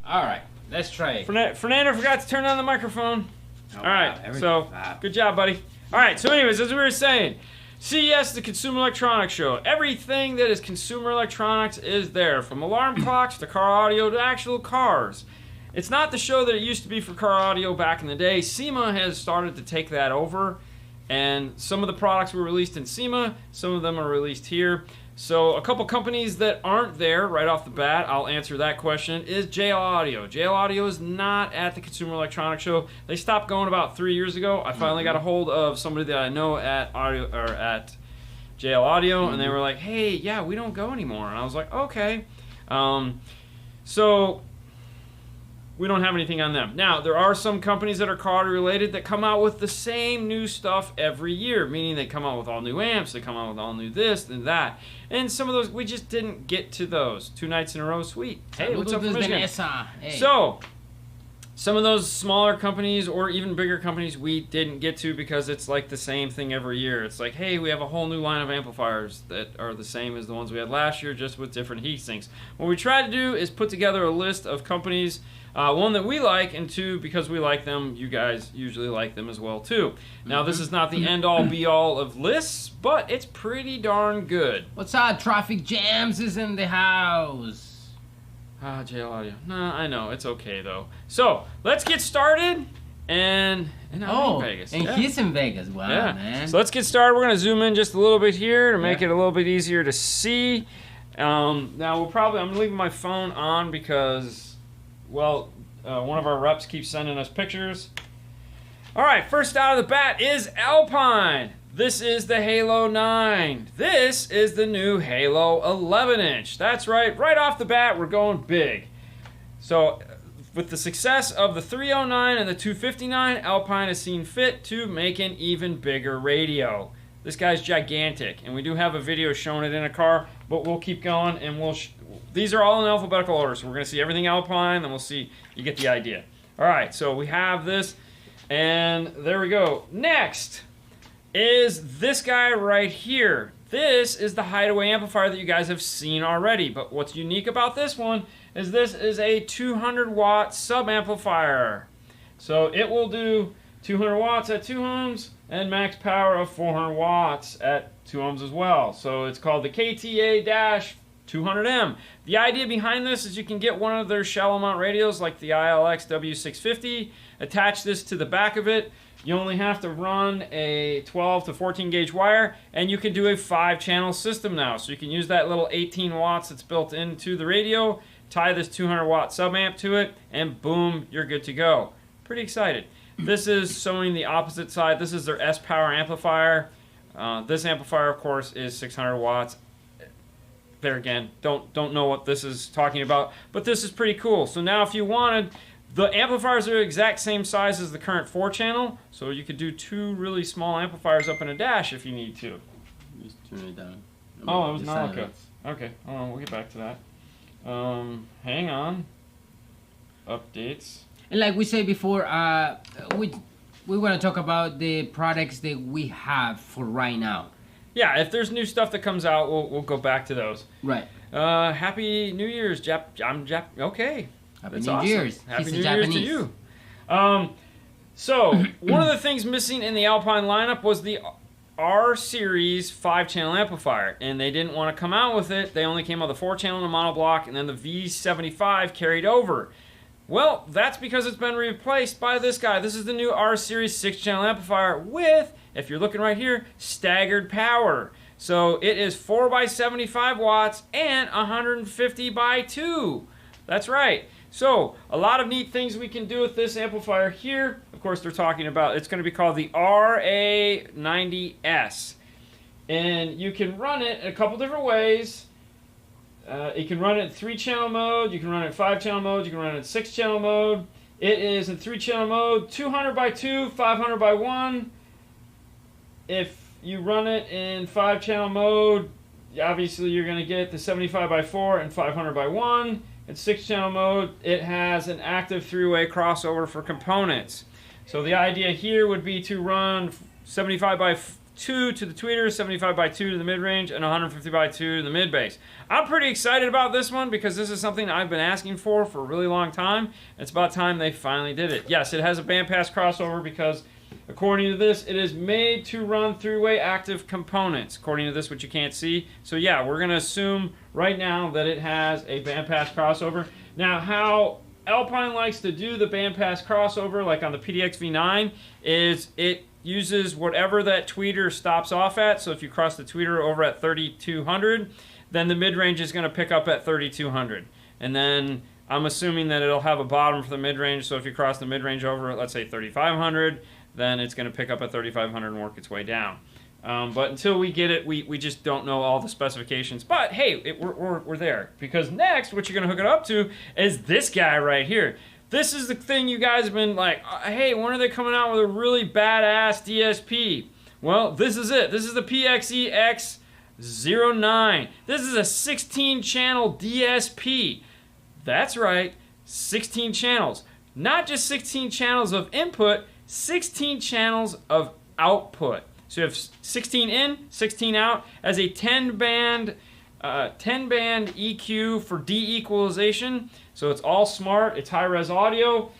All right, let's try it. Fernando forgot to turn on the microphone. Oh, All right, so good job, buddy. All right, so anyways, as we were saying, CES, the Consumer Electronics Show. Everything that is consumer electronics is there, from alarm clocks to car audio to actual cars. It's not the show that it used to be for car audio back in the day. SEMA has started to take that over, and some of the products were released in SEMA, some of them are released here. So a couple companies that aren't there right off the bat, I'll answer that question, is JL Audio. JL Audio is not at the Consumer Electronics Show. They stopped going about 3 years ago. I finally got a hold of somebody that I know at JL Audio, and they were like, hey, yeah, we don't go anymore. And I was like, okay. So we don't have anything on them. Now, there are some companies that are car audio related that come out with the same new stuff every year, meaning they come out with all new amps, they come out with all new this and that. And some of those, we just didn't get to those. 2 nights in a row, sweet. Hey, what's up from Michigan? Hey. So, some of those smaller companies or even bigger companies we didn't get to because it's like the same thing every year. It's like, hey, we have a whole new line of amplifiers that are the same as the ones we had last year, just with different heat sinks. What we try to do is put together a list of companies, one that we like, and two, because we like them, you guys usually like them as well too. Now, this is not the end-all be-all of lists, but it's pretty darn good. What's up? Traffic Jams is in the house. JL Audio. No, I know. It's okay, though. So, let's get started. And I'm in Vegas. And he's in Vegas. Wow, man. So, let's get started. We're going to zoom in just a little bit here to make it a little bit easier to see. Now, I'm leaving my phone on because, well, one of our reps keeps sending us pictures. All right, first out of the bat is Alpine. This is the Halo 9. This is the new Halo 11-inch. That's right off the bat, we're going big. So, with the success of the 309 and the 259, Alpine has seen fit to make an even bigger radio. This guy's gigantic, and we do have a video showing it in a car, but we'll keep going, and these are all in alphabetical order, so we're going to see everything Alpine, and we'll see, you get the idea. All right, so we have this, and there we go. Next is this guy right here. This is the Hideaway Amplifier that you guys have seen already, but what's unique about this one is this is a 200 watt sub amplifier. So it will do 200 watts at 2 ohms and max power of 400 watts at 2 ohms as well. So it's called the KTA-200M. The idea behind this is you can get one of their shallow mount radios like the ILX W650, attach this to the back of it. You only have to run a 12 to 14 gauge wire, and you can do a 5-channel system now. So you can use that little 18 watts that's built into the radio, tie this 200 watt sub amp to it, and boom, you're good to go. Pretty excited. This is showing the opposite side. This is their S-Power amplifier. This amplifier, of course, is 600 watts. There again, don't know what this is talking about, but this is pretty cool. So now if you wanted, the amplifiers are the exact same size as the current 4-channel, so you could do 2 really small amplifiers up in a dash if you need to. Just turn it down. Oh, it was not okay. Okay, hold on, we'll get back to that. Hang on. Updates. And like we said before, we want to talk about the products that we have for right now. Yeah, if there's new stuff that comes out, we'll go back to those. Right. Happy New Year's, okay. Happy New Year's. Happy New Year's to you. So, one of the things missing in the Alpine lineup was the R-Series 5-channel amplifier, and they didn't want to come out with it. They only came out with the 4-channel and the monoblock, and then the V75 carried over. Well, that's because it's been replaced by this guy. This is the new R-Series 6-channel amplifier with, if you're looking right here, staggered power. So it is 4 by 75 watts and 150 by 2. That's right. So, a lot of neat things we can do with this amplifier here. Of course, they're talking about, it's going to be called the RA90S. And you can run it in a couple different ways. You can run it in 3-channel mode, you can run it in 5-channel mode, you can run it in 6-channel mode. It is in 3-channel mode, 200 by 2, 500 by 1. If you run it in 5-channel mode, obviously you're going to get the 75 by 4 and 500 by 1. In 6-channel mode, it has an active 3-way crossover for components. So the idea here would be to run 75 by 2 to the tweeter, 75 by 2 to the mid-range, and 150 by 2 to the mid-bass. I'm pretty excited about this one because this is something I've been asking for a really long time. It's about time they finally did it. Yes, it has a bandpass crossover because according to this, it is made to run three-way active components. According to this, which you can't see. So yeah, we're going to assume right now that it has a bandpass crossover. Now, how Alpine likes to do the bandpass crossover, like on the PDX V9, is it uses whatever that tweeter stops off at. So if you cross the tweeter over at 3200, then the mid-range is going to pick up at 3200. And then I'm assuming that it'll have a bottom for the mid-range. So if you cross the mid-range over at, let's say, 3500, then it's going to pick up at 3500 and work its way down. But until we get it, we just don't know all the specifications. But hey, we're there. Because next, what you're going to hook it up to is this guy right here. This is the thing you guys have been like, hey, when are they coming out with a really badass DSP? Well, this is it. This is the PXE X09. This is a 16-channel DSP. That's right, 16 channels. Not just 16 channels of input, 16 channels of output. So you have 16 in, 16 out, as a 10-band EQ for de-equalization. So it's all smart, it's high-res audio.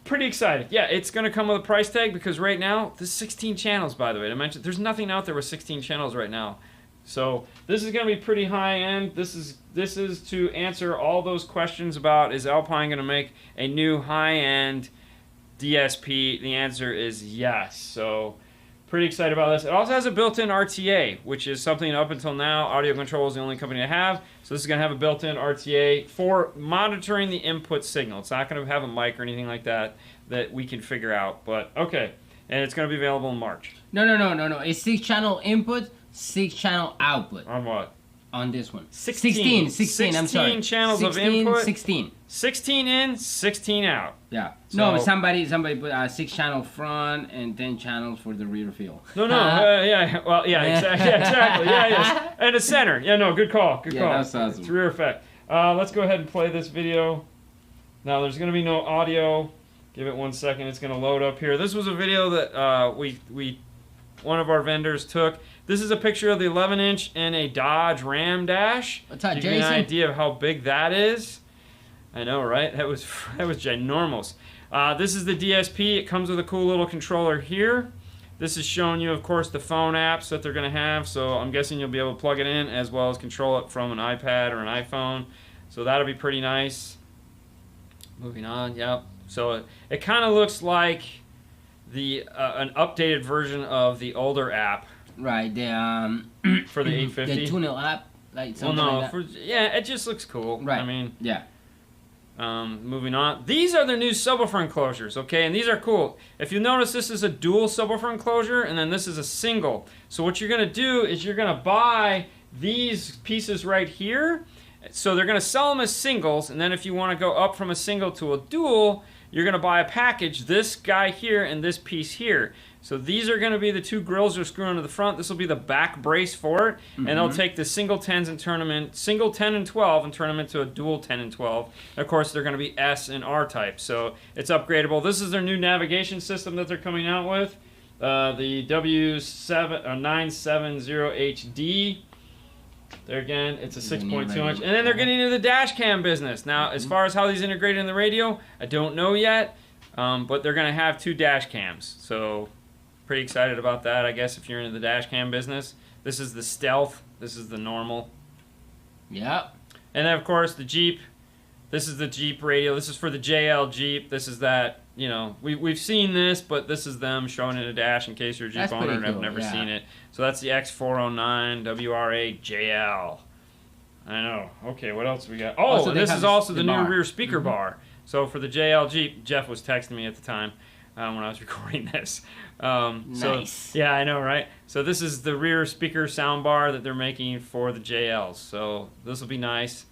Pretty excited. Yeah, it's going to come with a price tag because right now, this is 16 channels, by the way. I mentioned there's nothing out there with 16 channels right now. So this is going to be pretty high-end. This is to answer all those questions about, is Alpine going to make a new high-end DSP? The answer is yes. So pretty excited about this. It also has a built-in RTA, which is something up until now Audio Control is the only company to have. So this is going to have a built-in RTA for monitoring the input signal. It's not going to have a mic or anything like that we can figure out. But okay, and it's going to be available in March. No. It's 6-channel input, 6-channel output. On what? On this one. 16. 16, I'm sorry. 16 channels of input. 16. 16 in, 16 out. Yeah. So, no, somebody put a 6-channel front and 10 channels for the rear field. No. Yeah. Well, yeah, exactly. Yeah. And a center. Yeah, no, good call. Good call. That's awesome. It's rear effect. Let's go ahead and play this video. Now, there's going to be no audio. Give it 1 second. It's going to load up here. This was a video that one of our vendors took. This is a picture of the 11-inch in a Dodge Ram Dash. What's that, Give you an idea of how big that is. I know, right? That was ginormous. This is the DSP. It comes with a cool little controller here. This is showing you, of course, the phone apps that they're going to have. So I'm guessing you'll be able to plug it in as well as control it from an iPad or an iPhone. So that'll be pretty nice. Moving on, yep. So it kind of looks like an updated version of the older app. Right, the for the 850. The Tunnel app, like something like that. Yeah, it just looks cool. Right. I mean, yeah. Moving on. These are the new subwoofer enclosures, okay? And these are cool. If you notice, this is a dual subwoofer enclosure, and then this is a single. So what you're going to do is you're going to buy these pieces right here. So they're going to sell them as singles, and then if you want to go up from a single to a dual, you're going to buy a package, this guy here and this piece here. So these are going to be the two grills you're screwing to the front. This will be the back brace for it. Mm-hmm. And they'll take the single 10s and turn them in, single 10 and 12 and turn them into a dual 10 and 12. And of course, they're going to be S and R type. So it's upgradable. This is their new navigation system that they're coming out with. The W970HD. There again, it's a 6.2 inch. And then they're getting into the dash cam business. Now, as far as how these integrate in the radio, I don't know yet. But they're going to have 2 dash cams. So pretty excited about that, I guess, if you're into the dash cam business. This is the Stealth. This is the normal. Yep. And then, of course, the Jeep. This is the Jeep radio. This is for the JL Jeep. This is that, you know, we've seen this, but this is them showing it a dash in case you're a Jeep owner and have never seen it. So that's the X409 WRA JL. I know. Okay, what else we got? Oh, this is also the new rear speaker bar. So for the JL Jeep, Jeff was texting me at the time when I was recording this. Nice. So, yeah, I know, right? So this is the rear speaker sound bar that they're making for the JLs. So this will be nice.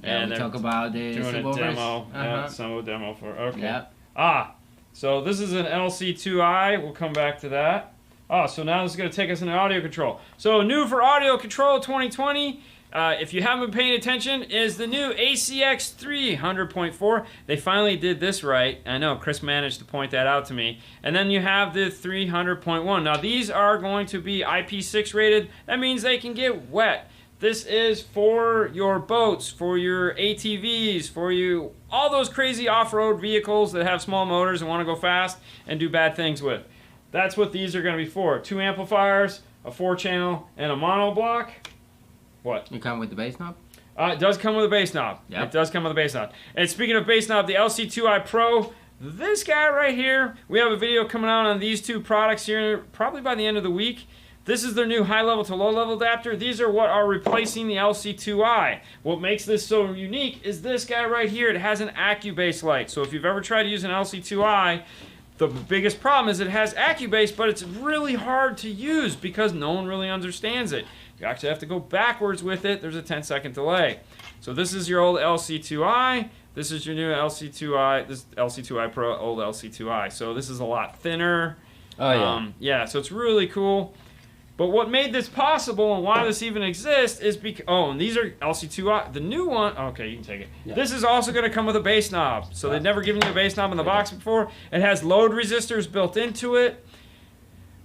Yeah, and we talk about the doing a demo. Yeah, some demo for okay. Yep. So this is an LC2i. We'll come back to that. So now this is going to take us into audio control. So new for audio control 2020. if you haven't been paying attention, is the new ACX 300.4. They finally did this right. I know Chris managed to point that out to me. And then you have the 300.1. Now these are going to be IP6 rated. That means they can get wet. This is for your boats, for your ATVs, for you, all those crazy off-road vehicles that have small motors and want to go fast and do bad things with. That's what these are going to be for. 2 amplifiers, a 4-channel, and a mono block. What? You come with the bass knob? It does come with a bass knob. Yep. It does come with a bass knob. And speaking of bass knob, the LC2i Pro, this guy right here, we have a video coming out on these 2 products here probably by the end of the week. This is their new high-level to low-level adapter. These are what are replacing the LC2i. What makes this so unique is this guy right here. It has an AccuBase light. So if you've ever tried to use an LC2i, the biggest problem is it has AccuBase, but it's really hard to use because no one really understands it. You actually have to go backwards with it. There's a 10-second delay. So this is your old LC2i. This is your new LC2i. This is LC2i Pro, old LC2i. So this is a lot thinner. Oh, yeah. Yeah, so it's really cool. But what made this possible and why this even exists is because... Oh, and these are LC2i. The new one... Okay, you can take it. Yeah. This is also going to come with a bass knob. So they've never given you a bass knob in the box before. It has load resistors built into it.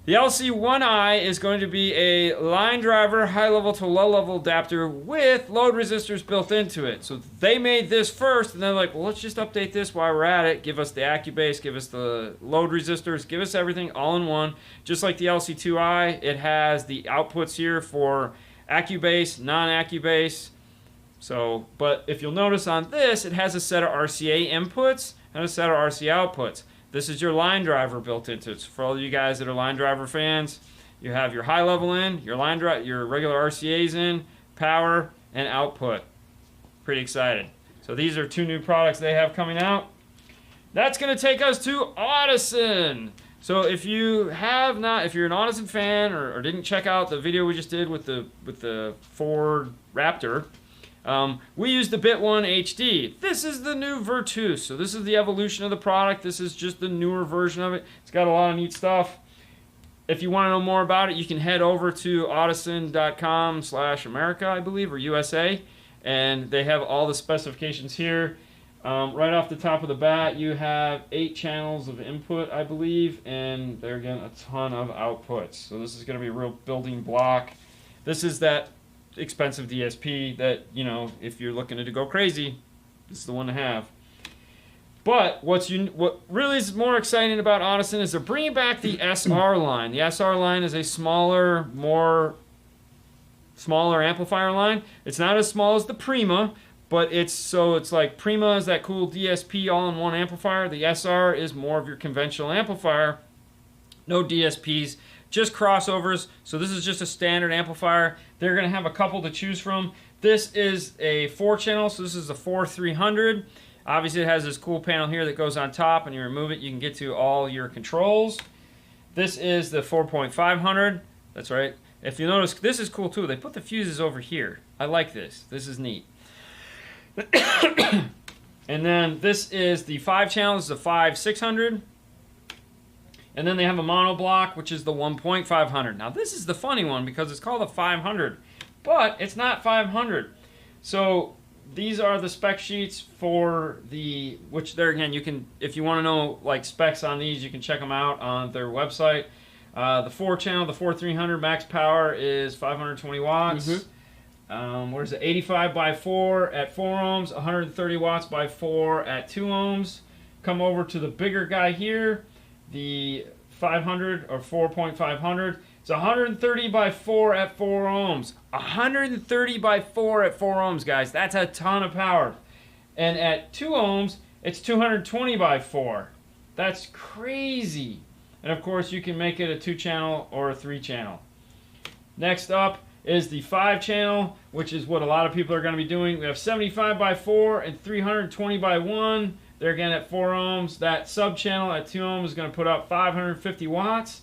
The LC1i is going to be a line driver high-level to low-level adapter with load resistors built into it. So they made this first, and they're like, well, let's just update this while we're at it. Give us the AccuBase, give us the load resistors, give us everything all in one. Just like the LC2i, it has the outputs here for AccuBase, non-AccuBase. So, but if you'll notice on this, it has a set of RCA inputs and a set of RCA outputs. This is your line driver built into it. So for all of you guys that are line driver fans, you have your high level in, your your regular RCAs in, power, and output. Pretty excited. So these are 2 new products they have coming out. That's going to take us to Audison. So if you have not, if you're an Audison fan or didn't check out the video we just did with the Ford Raptor, we use the Bit 1 HD. This is the new Virtus. So this is the evolution of the product. This is just the newer version of it. It's got a lot of neat stuff. If you want to know more about it, you can head over to audison.com/America, I believe, or USA. And they have all the specifications here. Right off the top of the bat, you have 8 channels of input, I believe. And there again, a ton of outputs. So this is going to be a real building block. This is that expensive DSP that, you know, if you're looking to go crazy, this is the one to have. But what really is more exciting about Audison is they're bringing back the SR line. The SR line is a smaller amplifier line. It's not as small as the Prima, but it's like Prima is that cool DSP all-in-one amplifier. The SR is more of your conventional amplifier. No DSPs. Just crossovers. So this is just a standard amplifier. They're going to have a couple to choose from. This is a 4-channel, so this is a 4300. Obviously it has this cool panel here that goes on top, and you remove it, you can get to all your controls. This is the 4.500. That's right. If you notice, this is cool too. They put the fuses over here. I like this. This is neat. And then this is the 5-channel. This is a 5600. And then they have a mono block, which is the 1.500. Now this is the funny one because it's called a 500, but it's not 500. So these are the spec sheets for the, which there again, you can, if you want to know like specs on these, you can check them out on their website. The 4-channel, the 4300 max power is 520 watts. What is it? 85 by 4 at 4 ohms, 130 watts by 4 at 2 ohms. Come over to the bigger guy here. The 500 or 4.500, it's 130 by 4 at 4 ohms. 130 by 4 at 4 ohms, guys. That's a ton of power. And at 2 ohms, it's 220 by 4. That's crazy. And of course, you can make it a 2-channel or a 3-channel. Next up is the 5-channel, which is what a lot of people are going to be doing. We have 75 by 4 and 320 by 1. They're again at 4 ohms. That sub-channel at 2 ohms is going to put out 550 watts.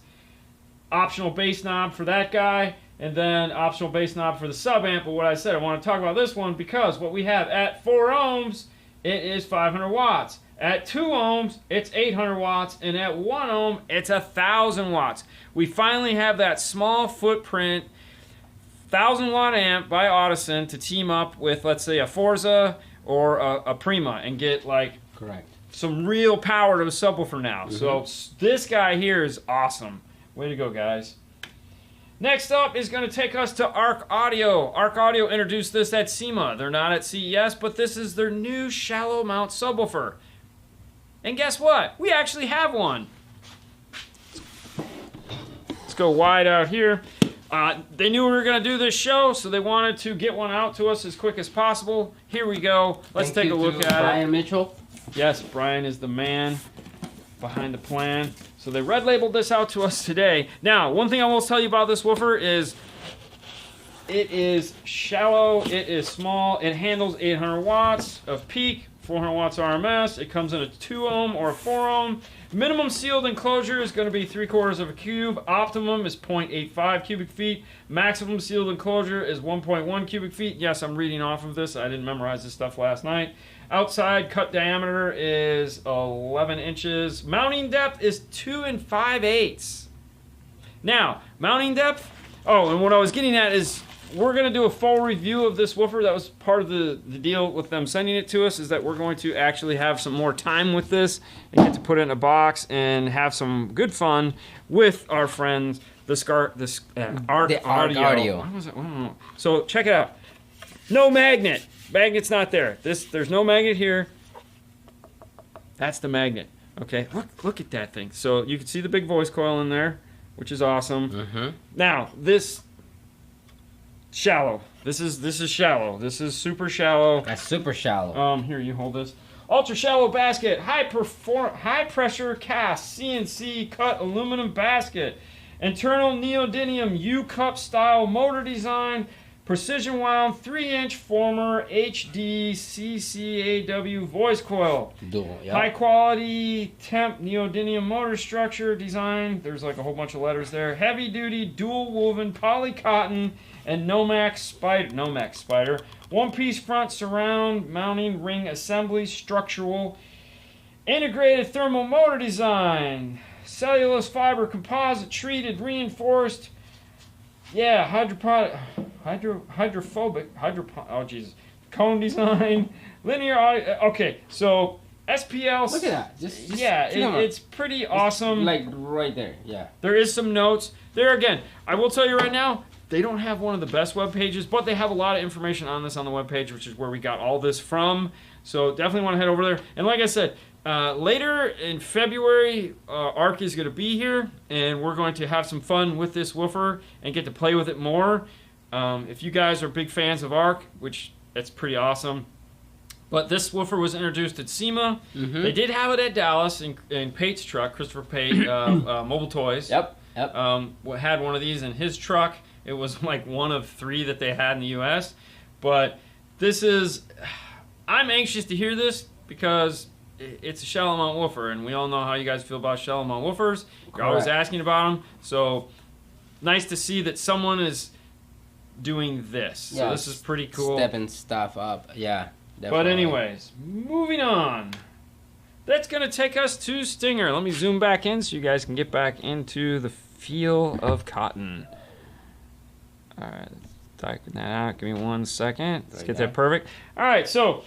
Optional bass knob for that guy, and then optional bass knob for the sub-amp. But what I said, I want to talk about this one because what we have at 4 ohms, it is 500 watts. At 2 ohms, it's 800 watts, and at 1 ohm, it's 1,000 watts. We finally have that small footprint 1,000-watt amp by Audison to team up with, let's say, a Forza or a Prima and get like Correct. some real power to a subwoofer now. So this guy here is awesome. Way to go, guys. Next up is going to take us to Arc Audio. Arc Audio introduced this at SEMA. They're not at CES, but this is their new shallow mount subwoofer. And guess what? We actually have one. Let's go wide out here. They knew we were going to do this show, so they wanted to get one out to us as quick as possible. Here we go. Let's take a look at it. Brian Mitchell. Yes, Brian is the man behind the plan. So they red labeled this out to us today. Now, one thing I will tell you about this woofer is it is shallow, it is small, it handles 800 watts of peak, 400 watts RMS. It comes in a 2 ohm or a 4 ohm. Minimum sealed enclosure is going to be 3/4 of a cube. Optimum is 0.85 cubic feet. Maximum sealed enclosure is 1.1 cubic feet. Yes, I'm reading off of this. I didn't memorize this stuff last night. Outside cut diameter is 11 inches. Mounting depth is 2 5/8. Now, mounting depth. Oh, and what I was getting at is we're going to do a full review of this woofer. That was part of the deal with them sending it to us, is that we're going to actually have some more time with this and get to put it in a box and have some good fun with our friends, Arc Audio. What was it? So check it out. No magnet. Magnet's not there. There's no magnet here. That's the magnet. Okay, look at that thing. So you can see the big voice coil in there, which is awesome. Now, this shallow. This is shallow. This is super shallow. That's super shallow. Here, you hold this. Ultra shallow basket, high pressure cast, CNC cut aluminum basket, internal neodymium U-cup style motor design, precision wound 3-inch former HD CCAW voice coil. Dual, yep. High quality temp neodymium motor structure design. There's like a whole bunch of letters there. Heavy duty dual woven poly cotton and Nomex spider. One piece front surround mounting ring assembly structural. Integrated thermal motor design. Cellulose fiber composite treated reinforced. Yeah, hydrophobic, oh Jesus, cone design, linear audio. Okay, so SPL. Look at that. It's pretty awesome. Like right there, yeah. There is some notes there. Again, I will tell you right now, they don't have one of the best web pages, but they have a lot of information on this on the web page, which is where we got all this from. So definitely want to head over there. And like I said, later in February, Arc is going to be here, and we're going to have some fun with this woofer and get to play with it more. If you guys are big fans of Arc, which it's pretty awesome. But this woofer was introduced at SEMA. They did have it at Dallas in Pate's truck, Christopher Pate, Mobile Toys. Yep. Had one of these in his truck. It was like one of 3 that they had in the U.S. But this is... I'm anxious to hear this because it's a shallow mount woofer, and we all know how you guys feel about shallow mount woofers. You're always asking about them. So nice to see that someone is doing this. Yeah, so this is pretty cool. Stepping stuff up. Yeah, definitely. But anyways, moving on. That's going to take us to Stinger. Let me zoom back in so you guys can get back into the feel of cotton. All right, let's type that out. Give me 1 second. Let's get that perfect. All right, so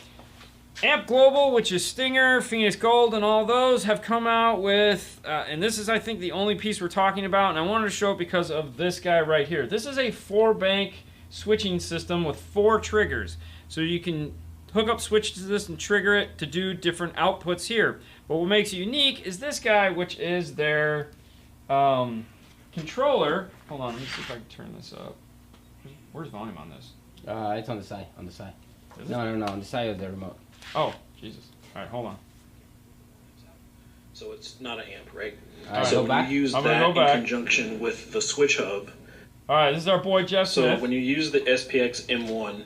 Amp Global, which is Stinger, Phoenix Gold, and all those have come out with, and this is, I think, the only piece we're talking about, and I wanted to show it because of this guy right here. This is a 4-bank switching system with 4 triggers. So you can hook up switches to this and trigger it to do different outputs here. But what makes it unique is this guy, which is their controller. Hold on, let me see if I can turn this up. Where's volume on this? It's on the side. On the side. No, on the side of the remote. Oh, Jesus. All right, hold on. So it's not an amp, right? So when you use that in conjunction with the switch hub. All right, this is our boy Jeff Smith. So when you use the SPX M1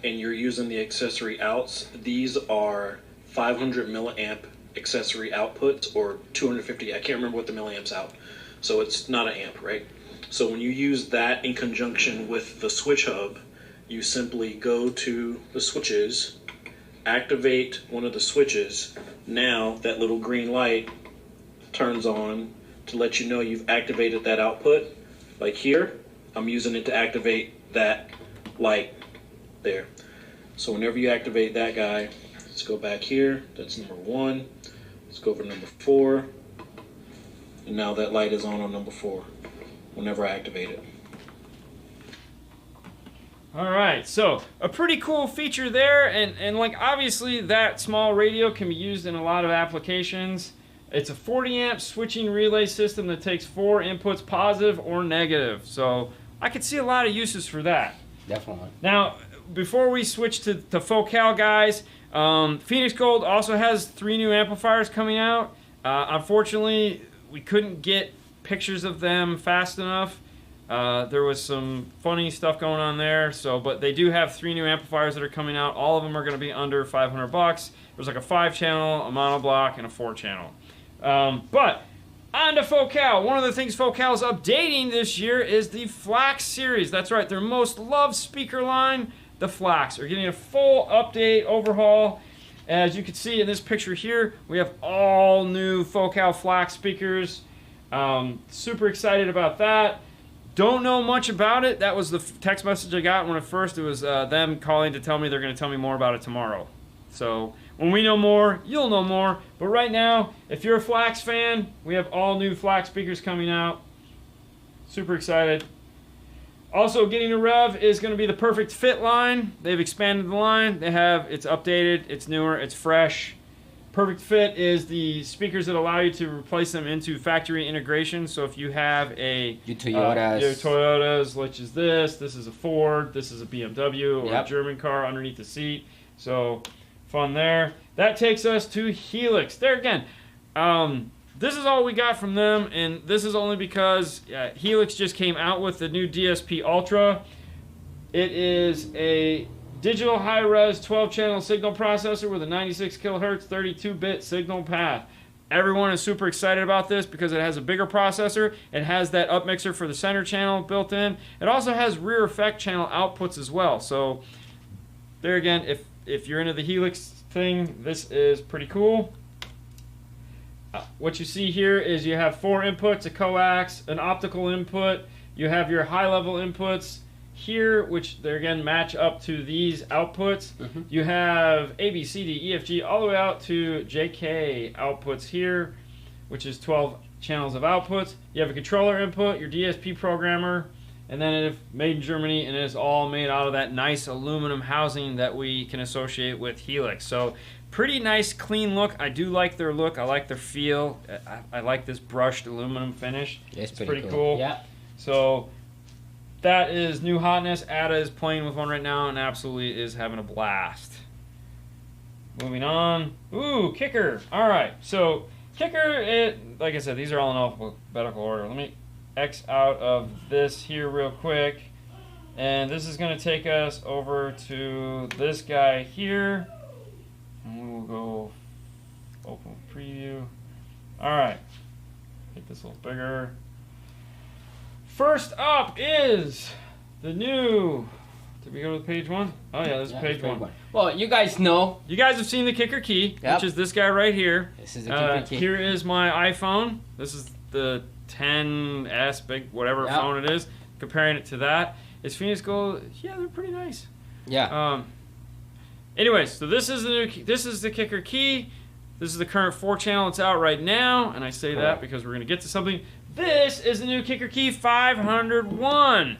and you're using the accessory outs, these are 500 milliamp accessory outputs or 250. I can't remember what the milliamps out. So it's not an amp, right? So when you use that in conjunction with the switch hub, you simply go to the switches, activate one of the switches. Now that little green light turns on to let you know you've activated that output. Like here, I'm using it to activate that light there. So whenever you activate that guy, let's go back here. That's number 1. Let's go over to number 4. And now that light is on number 4 whenever I activate it. All right, so a pretty cool feature there, and like obviously that small radio can be used in a lot of applications. It's a 40 amp switching relay system that takes 4 inputs, positive or negative. So I could see a lot of uses for that. Definitely. Now, before we switch to Focal, guys, Phoenix Gold also has 3 new amplifiers coming out. Unfortunately, we couldn't get pictures of them fast enough. There was some funny stuff going on there, but they do have 3 new amplifiers that are coming out. All of them are going to be under $500. There's like a 5-channel, a monoblock, and a 4-channel. But on to Focal. One of the things Focal is updating this year is the Flax series. That's right, their most loved speaker line, the Flax, are getting a full update, overhaul. As you can see in this picture here, we have all new Focal Flax speakers. Super excited about that. Don't know much about it. That was the text message I got when at first it was them calling to tell me they're going to tell me more about it tomorrow. So when we know more, you'll know more. But right now, if you're a Flax fan, we have all new Flax speakers coming out. Super excited. Also getting a rev is going to be the Perfect Fit line. They've expanded the line. It's updated, it's newer, it's fresh. Perfect Fit is the speakers that allow you to replace them into factory integration. So if you have your Toyotas, which is this is a Ford, this is a BMW or a German car underneath the seat. So fun there. That takes us to Helix. There again, this is all we got from them, and this is only because Helix just came out with the new DSP Ultra. It is a digital high-res 12-channel signal processor with a 96 kilohertz 32-bit signal path. Everyone is super excited about this because it has a bigger processor. It has that up mixer for the center channel built in. It also has rear effect channel outputs as well. So there again, if you're into the Helix thing, this is pretty cool. What you see here is you have 4 inputs, a coax, an optical input. You have your high-level inputs here, which they again match up to these outputs. You have A, B, C, D, E, F, G, all the way out to JK outputs here, which is 12 channels of outputs. You have a controller input, your DSP programmer, and then it's made in Germany, and it is all made out of that nice aluminum housing that we can associate with Helix. So pretty nice, clean look. I do like their look. I like their feel. I like this brushed aluminum finish. It's pretty cool. Yeah. So that is new hotness. Ada is playing with one right now and absolutely is having a blast. Moving on. Ooh, kicker. All right. So kicker, like I said, these are all in alphabetical order. Let me X out of this here real quick. And this is going to take us over to this guy here. And we will go open preview. All right. Make this a little bigger. First up is the new. Did we go to page 1? Oh yeah, this is page 1. Well, you guys know. You guys have seen the kicker key, which is this guy right here. This is the kicker key. Here is my iPhone. This is the 10S, big whatever phone it is. Comparing it to that, is Phoenix Gold? Yeah, they're pretty nice. Yeah. Anyways, so this is the new. This is the kicker key. This is the current 4-channel. It's out right now, and I say that because we're gonna get to something. This is the new kicker key 501.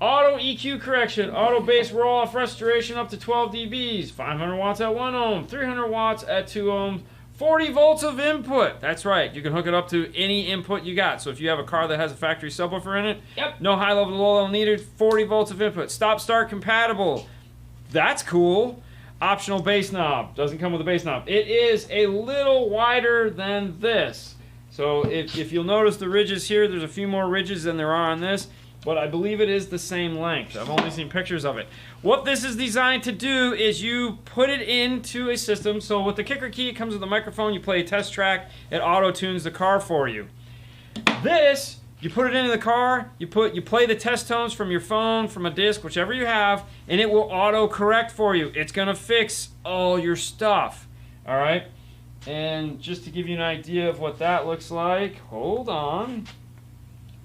Auto EQ correction, auto bass roll-off restoration up to 12 dBs, 500 watts at 1 ohm, 300 watts at 2 ohms, 40 volts of input. That's right, you can hook it up to any input you got. So if you have a car that has a factory subwoofer in it, no high level to low level needed, 40 volts of input. Stop start compatible. That's cool. Optional bass knob, doesn't come with a bass knob. It is a little wider than this. So if you'll notice the ridges here, there's a few more ridges than there are on this, but I believe it is the same length. I've only seen pictures of it. What this is designed to do is you put it into a system. So with the kicker key, it comes with a microphone. You play a test track. It auto-tunes the car for you. This, you put it into the car. You play the test tones from your phone, from a disc, whichever you have, and it will auto-correct for you. It's going to fix all your stuff. All right? And just to give you an idea of what that looks like, hold on.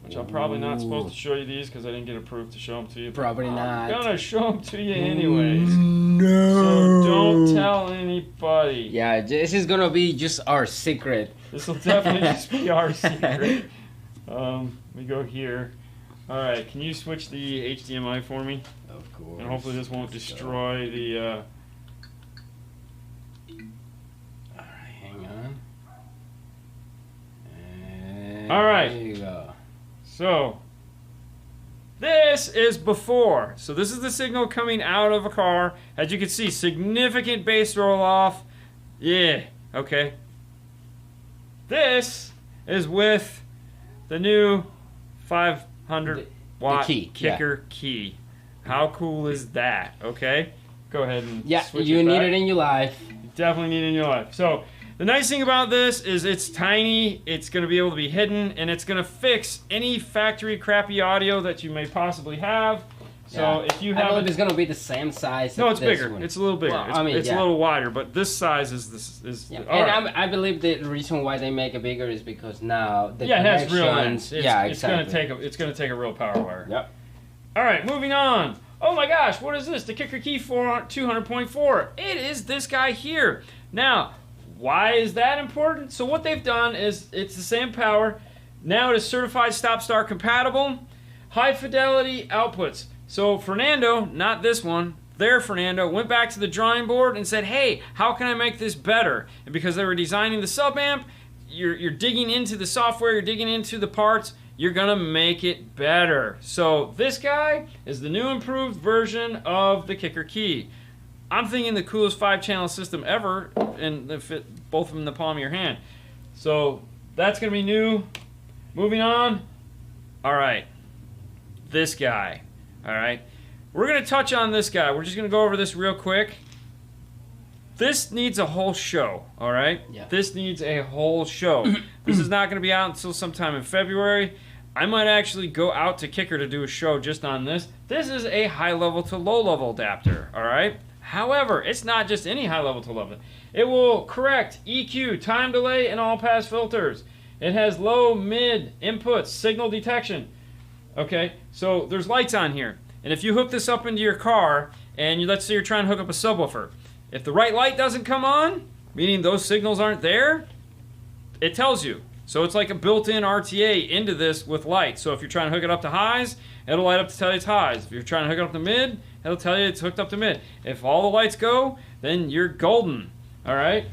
which I'm probably not supposed to show you these because I didn't get approved to show them to you. Probably not. I'm gonna show them to you anyways. No. So don't tell anybody. Yeah, this is gonna be just our secret. This will definitely just be our secret. We go here. All right, can you switch the HDMI for me? Of course. And hopefully this won't destroy the. All right, hang on. And All right. There you go. So, this is before. So this is the signal coming out of a car. As you can see, significant bass roll off. Yeah, okay. This is with the new 500 watt key, kicker key. How cool is that? Okay, go ahead and switch you it need back. it in your life. You definitely need it in your life. So the nice thing about this is it's tiny, it's going to be able to be hidden, and it's going to fix any factory crappy audio that you may possibly have. So if you I have believe it's gonna be the same size. no, as it's this bigger. one. It's a little bigger. Well, it's a little wider, but this size is Yeah. all And right. I believe the reason why they make it bigger is because now the It has real connections. ends. Exactly. It's gonna take a real power wire. Yep. All right, moving on. Oh my gosh, what is this? The kicker key for 200.4. It is this guy here. Now, why is that important? So what they've done is it's the same power. Now it is certified stop-start compatible. High fidelity outputs. So Fernando, not this one, their Fernando, went back to the drawing board and said, hey, how can I make this better? And because they were designing the sub amp, you're digging into the software, you're digging into the parts, you're gonna make it better. So this guy is the new improved version of the kicker key. I'm thinking the coolest 5-channel system ever, and they fit both of them in the palm of your hand. So that's gonna be new. Moving on. All right, this guy. All right, we're gonna touch on this guy. We're just gonna go over this real quick. This needs a whole show, all right? Yeah. This needs a whole show. This is not gonna be out until sometime in February. I might actually go out to Kicker to do a show just on this. This is a high level to low level adapter, all right? However, it's not just any high level to low level. It will correct EQ, time delay, and all pass filters. It has low, mid inputs, signal detection. Okay, so there's lights on here. And if you hook this up into your car, and let's say you're trying to hook up a subwoofer, if the right light doesn't come on, meaning those signals aren't there, it tells you. So it's like a built-in RTA into this with light. So if you're trying to hook it up to highs, it'll light up to tell you it's highs. If you're trying to hook it up to mid, it'll tell you it's hooked up to mid. If all the lights go, then you're golden. All right?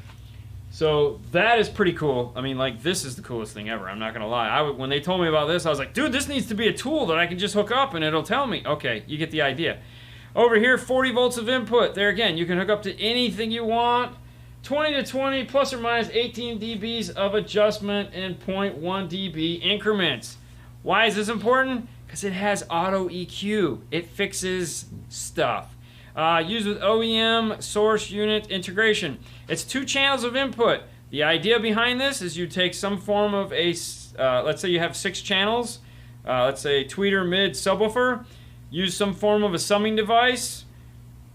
So that is pretty cool. I mean, like, this is the coolest thing ever. I'm not going to lie. When they told me about this, I was like, dude, this needs to be a tool that I can just hook up and it'll tell me. Okay, you get the idea. Over here, 40 volts of input. There again, you can hook up to anything you want. 20 to 20 plus or minus 18 dBs of adjustment in 0.1 dB increments. Why is this important? Because it has auto EQ. It fixes stuff. Used with OEM source unit integration. It's 2 channels of input. The idea behind this is you take some form of a, let's say you have 6 channels, let's say tweeter, mid, subwoofer, use some form of a summing device,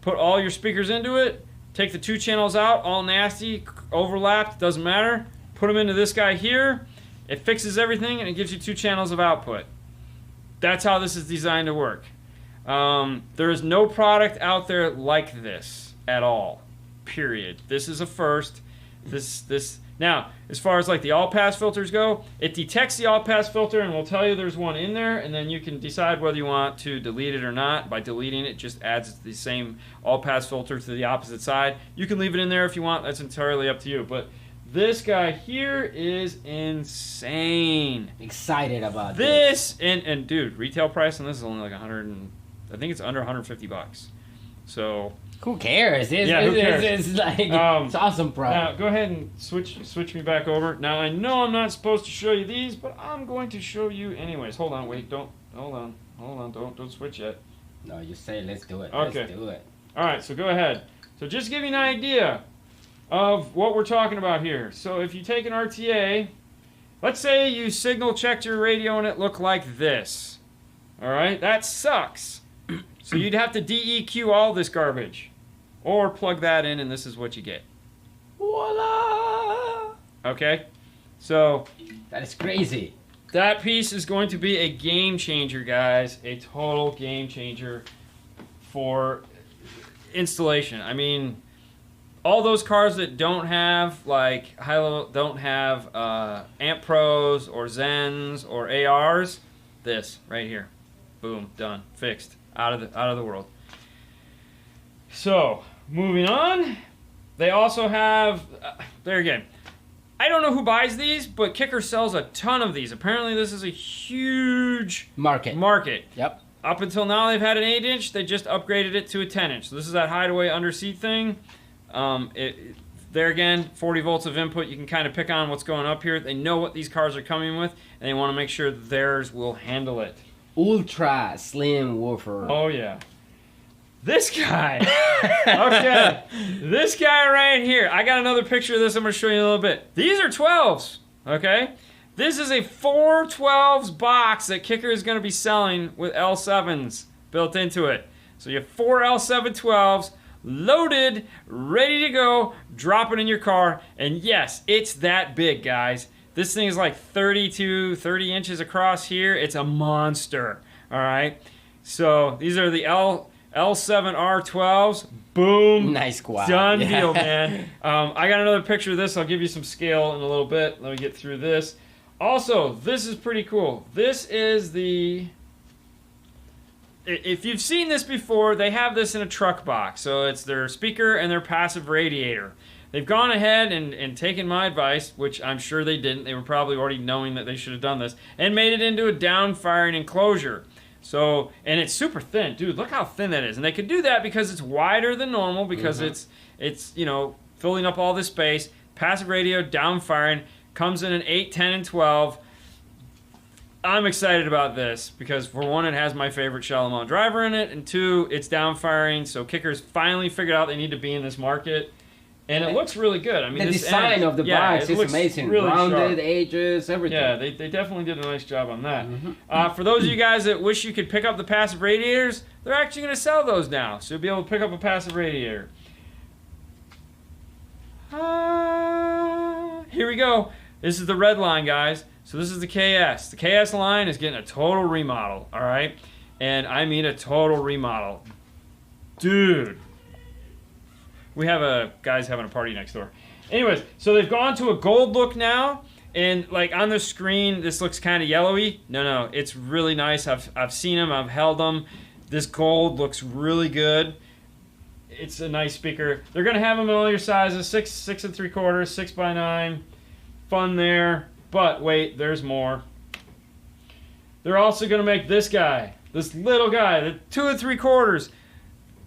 put all your speakers into it, take the 2 channels out, all nasty, overlapped, doesn't matter, put them into this guy here, it fixes everything and it gives you 2 channels of output. That's how this is designed to work. There is no product out there like this at all. Period. This is a first. Now, as far as like the all-pass filters go, it detects the all-pass filter and will tell you there's one in there, and then you can decide whether you want to delete it or not. By deleting it, just adds the same all-pass filter to the opposite side. You can leave it in there if you want. That's entirely up to you. But this guy here is insane. Excited about this. And dude, retail price on this is only like I think it's under 150 bucks. So who cares? Who cares? It's like it's awesome product. Now go ahead and switch me back over. Now I know I'm not supposed to show you these, but I'm going to show you anyways. Hold on, wait, hold on, don't switch yet. No, you say let's do it. Okay. Let's do it. All right, so go ahead. So just give you an idea of what we're talking about here. So if you take an RTA, let's say you signal checked your radio and it looked like this. All right, that sucks. So you'd have to DEQ all this garbage. Or plug that in and this is what you get. Voila! Okay? So that is crazy. That piece is going to be a game changer, guys. A total game changer for installation. I mean, all those cars that don't have like don't have Amp Pros or Zens or ARs, this right here, boom, done, fixed, out of the world. So moving on, they also have there again. I don't know who buys these, but Kicker sells a ton of these. Apparently, this is a huge market. Yep. Up until now, they've had an 8-inch. They just upgraded it to a 10-inch. So this is that Hideaway under-seat thing. There again, 40 volts of input. You can kind of pick on what's going up here. They know what these cars are coming with, and they want to make sure theirs will handle it. Ultra slim woofer. Oh, yeah. This guy. Okay. This guy right here. I got another picture of this I'm going to show you in a little bit. These are 12s. Okay? This is a 4 12s box that Kicker is going to be selling with L7s built into it. So you have 4 L7 12s loaded, ready to go, drop it in your car. And yes, it's that big, guys. This thing is like 30 inches across here. It's a monster. All right? So these are the L7R12s. Boom. Nice quad. Done deal, man. I got another picture of this. I'll give you some scale in a little bit. Let me get through this. Also, this is pretty cool. This is the... If you've seen this before, they have this in a truck box. So it's their speaker and their passive radiator. They've gone ahead and taken my advice, which I'm sure they didn't. They were probably already knowing that they should have done this, and made it into a down-firing enclosure. So, and it's super thin. Dude, look how thin that is. And they could do that because it's wider than normal, because it's you know, filling up all this space. Passive radio, down-firing, comes in an 8, 10, and 12. I'm excited about this because, for one, it has my favorite shallow mount driver in it, and two, it's down-firing, so Kicker's finally figured out they need to be in this market. And it looks really good. I mean, the design of the box is amazing. Really rounded sharp. edges, everything. Yeah, they definitely did a nice job on that. For those of you guys that wish you could pick up the passive radiators, they're actually going to sell those now. So you'll be able to pick up a passive radiator. Here we go. This is the red line, guys. So this is the KS. The KS line is getting a total remodel, all right? And I mean a total remodel. Dude. We have guys having a party next door. Anyways, so they've gone to a gold look now, and like on the screen, this looks kind of yellowy. No, it's really nice. I've seen them. I've held them. This gold looks really good. It's a nice speaker. They're gonna have them in all your sizes: 6 3/4, 6 by 9. Fun there. But wait, there's more. They're also gonna make this guy, this little guy, the 2 3/4.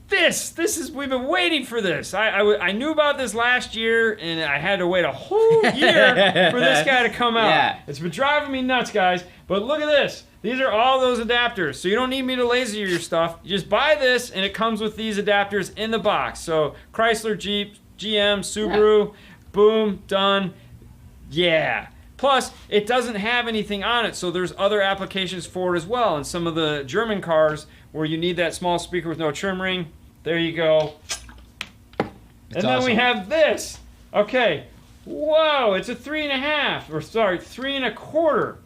This is, we've been waiting for this. I knew about this last year, and I had to wait a whole year for this guy to come out. Yeah. It's been driving me nuts, guys. But look at this. These are all those adapters. So you don't need me to laser your stuff. You just buy this, and it comes with these adapters in the box. So Chrysler, Jeep, GM, Subaru, boom, done. Yeah. Plus, it doesn't have anything on it, so there's other applications for it as well. And some of the German cars where you need that small speaker with no trim ring, there you go. And then we have this. Okay. Whoa, it's a 3.5, or sorry, 3 1/4.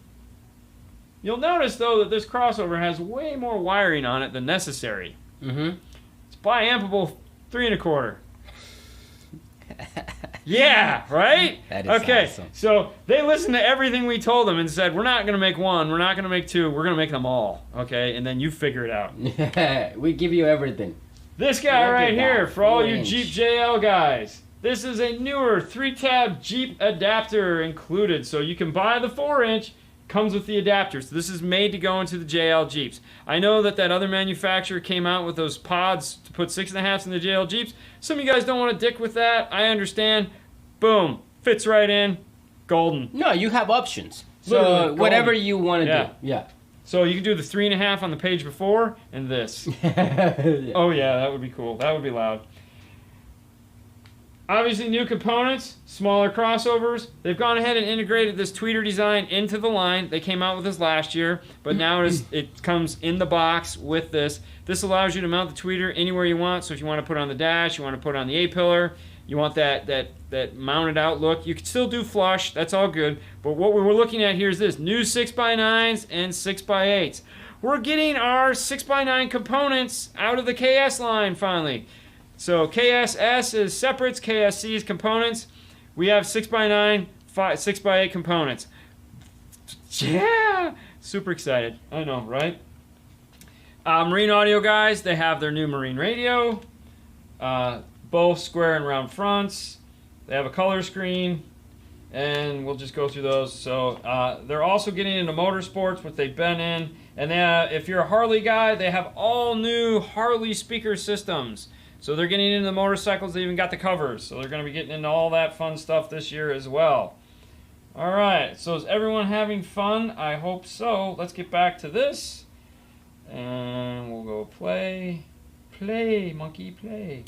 You'll notice though that this crossover has way more wiring on it than necessary. It's biampable 3 1/4. Yeah, right? That is okay, awesome. So they listened to everything we told them and said, we're not going to make one, we're not going to make two, we're going to make them all. Okay, and then you figure it out. We give you everything. This guy right here, for all you 4-inch. Jeep JL guys. This is a newer 3-tab Jeep adapter included. So you can buy the 4-inch, comes with the adapter. So this is made to go into the JL Jeeps. I know that other manufacturer came out with those pods to put 6.5s in the JL Jeeps. Some of you guys don't want to dick with that. I understand. Boom. Fits right in. Golden. No, you have options. Literally So whatever golden. you want to Yeah. do. Yeah. So you can do the 3.5 on the page before and this. Yeah. Oh yeah, that would be cool. That would be loud. Obviously new components, smaller crossovers. They've gone ahead and integrated this tweeter design into the line. They came out with this last year, but now it comes in the box with this. This allows you to mount the tweeter anywhere you want. So if you want to put it on the dash, you want to put it on the A-pillar, You want that mounted out look. You can still do flush. That's all good. But what we were looking at here is this new 6x9s and 6x8s. We're getting our 6x9 components out of the KS line finally. So KSS is separates, KSC is components. We have 6x9, 6x8 components. Yeah! Super excited. I know, right? Marine Audio guys, they have their new Marine radio. Both square and round fronts. They have a color screen. And we'll just go through those. So they're also getting into motorsports, which they've been in. And if you're a Harley guy, they have all new Harley speaker systems. So they're getting into the motorcycles. They even got the covers. So they're going to be getting into all that fun stuff this year as well. All right. So is everyone having fun? I hope so. Let's get back to this. And we'll go play. Play, monkey, play.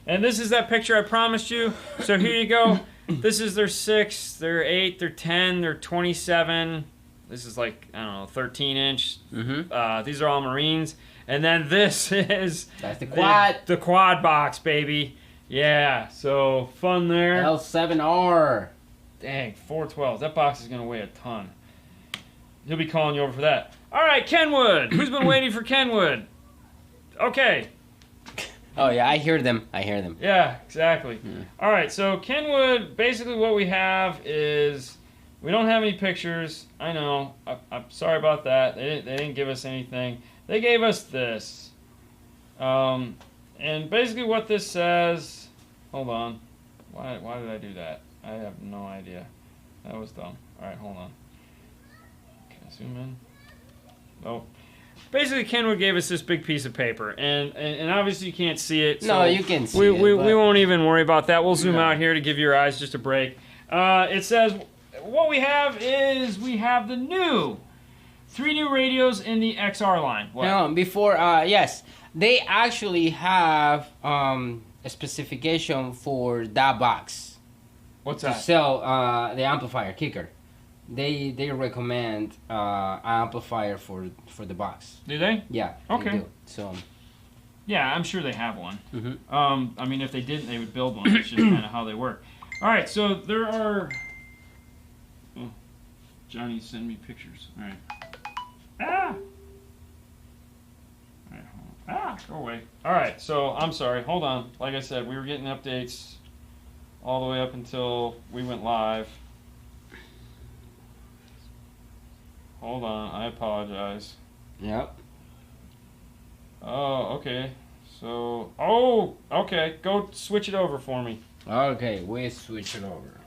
And this is that picture I promised you. So here you go. This is their 6, their 8, their 10, their 27. This is like, I don't know, 13-inch. Mm-hmm. These are all Marines. And then this is... That's the quad. The quad box, baby. Yeah, so fun there. L7R. Dang, 412s. That box is going to weigh a ton. He'll be calling you over for that. All right, Kenwood. Who's been waiting for Kenwood? Okay. Oh, yeah, I hear them. Yeah, exactly. All right, so Kenwood, basically what we have is we don't have any pictures. I know. I'm sorry about that. They didn't give us anything. They gave us this. And basically what this says... Hold on. Why did I do that? I have no idea. That was dumb. All right, hold on. Can I zoom in? Nope. Basically, Kenwood gave us this big piece of paper, and obviously you can't see it. So no, you can see it. We won't even worry about that. We'll zoom out here to give your eyes just a break. It says what we have is we have the new 3 new radios in the XR line. What? No, before yes, they actually have a specification for that box. What's to that? sell the amplifier kicker. They recommend an amplifier for the box. Do they? Yeah. Okay. They do. So. Yeah, I'm sure they have one. Mm-hmm. I mean, if they didn't, they would build one. It's just kind of how they work. All right, so there are. Oh, Johnny, send me pictures. All right. Ah. All right. Hold on. Ah, go away. All right. So I'm sorry. Hold on. Like I said, we were getting updates all the way up until we went live. Hold on, I apologize. Yep. Oh, okay. So, okay. Go switch it over for me. Okay, we switch it over.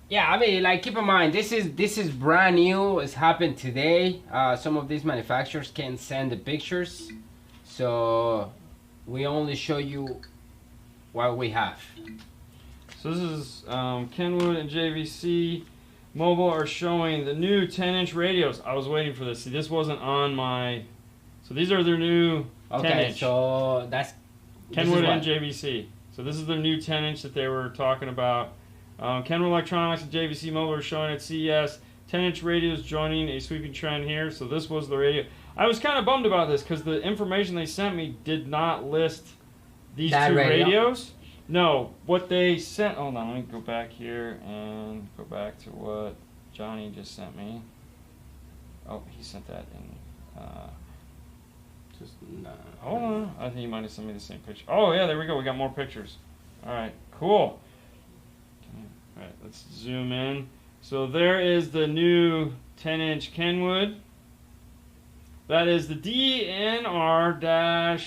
Yeah, I mean, like, keep in mind, this is brand new. It's happened today. Some of these manufacturers can send the pictures, so we only show you what we have. So this is Kenwood and JVC. Mobile are showing the new 10-inch radios. I was waiting for this. See, this wasn't on my... So these are their new 10-inch. Okay, so that's... Kenwood and JVC. So this is their new 10-inch that they were talking about. Kenwood Electronics and JVC Mobile are showing at CES. 10-inch radios joining a sweeping trend here. So this was the radio. I was kind of bummed about this because the information they sent me did not list these two radios. No, what they sent... Hold on, let me go back here and go back to what Johnny just sent me. Oh, he sent that in... hold on. I think he might have sent me the same picture. Oh, yeah, there we go. We got more pictures. All right, cool. All right, let's zoom in. So there is the new 10-inch Kenwood. That is the DNR-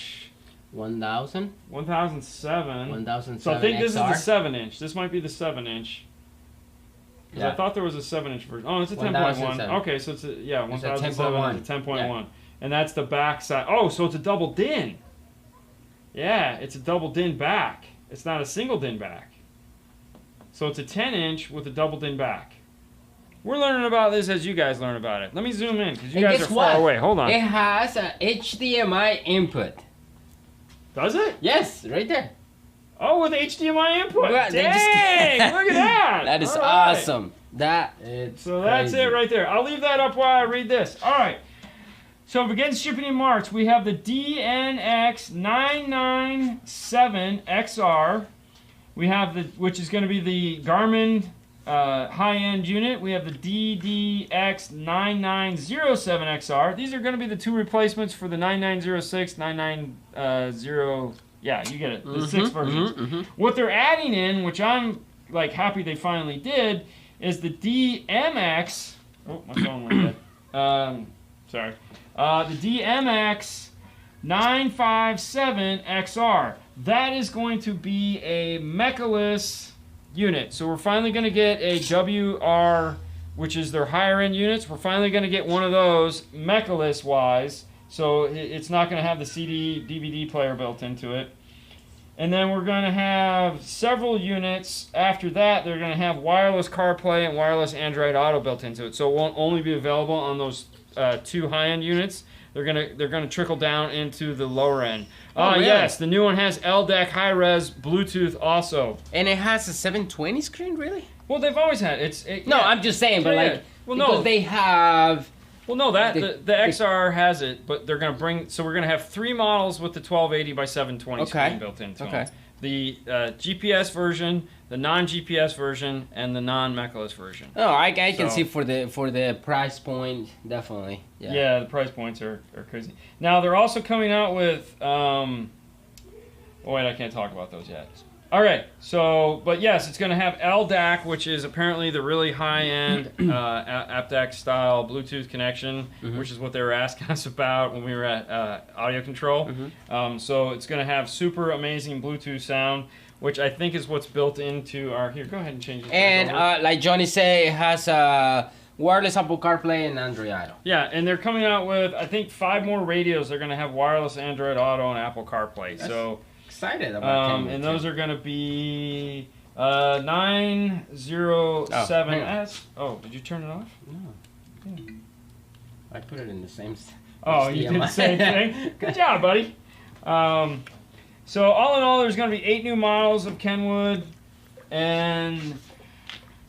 1000? 1007. 1007. So I think this XR? is the 7-inch. This might be the 7-inch. Because I thought there was a 7-inch version. Oh, it's a 10.1. Okay, so it's a, 1007 is a 10.1. Yeah. And that's the back side. Oh, so it's a double DIN. Yeah, it's a double DIN back. It's not a single DIN back. So it's a 10-inch with a double DIN back. We're learning about this as you guys learn about it. Let me zoom in because you guys are far away. Hold on. It has a HDMI input. Does it? Yes, right there. Oh, with HDMI input. Well, Dang, look at that. That is all right. awesome. That is So that's crazy. it right there. I'll leave that up while I read this. All right. So it begins shipping in March. We have the DNX997XR. We have which is going to be the Garmin high-end unit. We have the DDX9907XR. These are going to be the two replacements for the 9906, 990. Yeah, you get it. The 6 versions. What they're adding in, which I'm like happy they finally did, is the DMX. Oh, my phone went dead. Sorry. The DMX 957XR. That is going to be a mechaless unit. So we're finally going to get a WR, which is their higher end units. We're finally going to get one of those mechaless wise. So it's not going to have the CD, DVD player built into it. And then we're going to have several units after that. They're going to have wireless CarPlay and wireless Android Auto built into it. So it won't only be available on those two high-end units. They're gonna trickle down into the lower end. Really? Yes, the new one has LDAC high-res Bluetooth also. And it has a 720 screen, really? Well, they've always had it. No, yeah. I'm just saying, but Yeah. Well, no. because they have. Well, no, the XR has it, but they're going to bring... So we're going to have 3 models with the 1280 by 720 screen built into them. The GPS version, the non-GPS version, and the non-mechaless version. Oh, I can see for the price point, definitely. Yeah, the price points are crazy. Now, they're also coming out with... Oh, wait, I can't talk about those yet. All right, so, but yes, it's going to have LDAC, which is apparently the really high-end aptX style Bluetooth connection, which is what they were asking us about when we were at Audio Control. So it's going to have super amazing Bluetooth sound, which I think is what's built into our... Here, go ahead and change it. And like Johnny said, it has wireless Apple CarPlay and Android Auto. Yeah, and they're coming out with, I think, 5 more radios. They're going to have wireless Android Auto and Apple CarPlay. So... Excited about Kenwood, and those are going to be 907S. Oh, did you turn it off? No. Yeah. I put it in the same... Oh, you did the same thing? Good job, buddy. So all in all, there's going to be 8 new models of Kenwood. And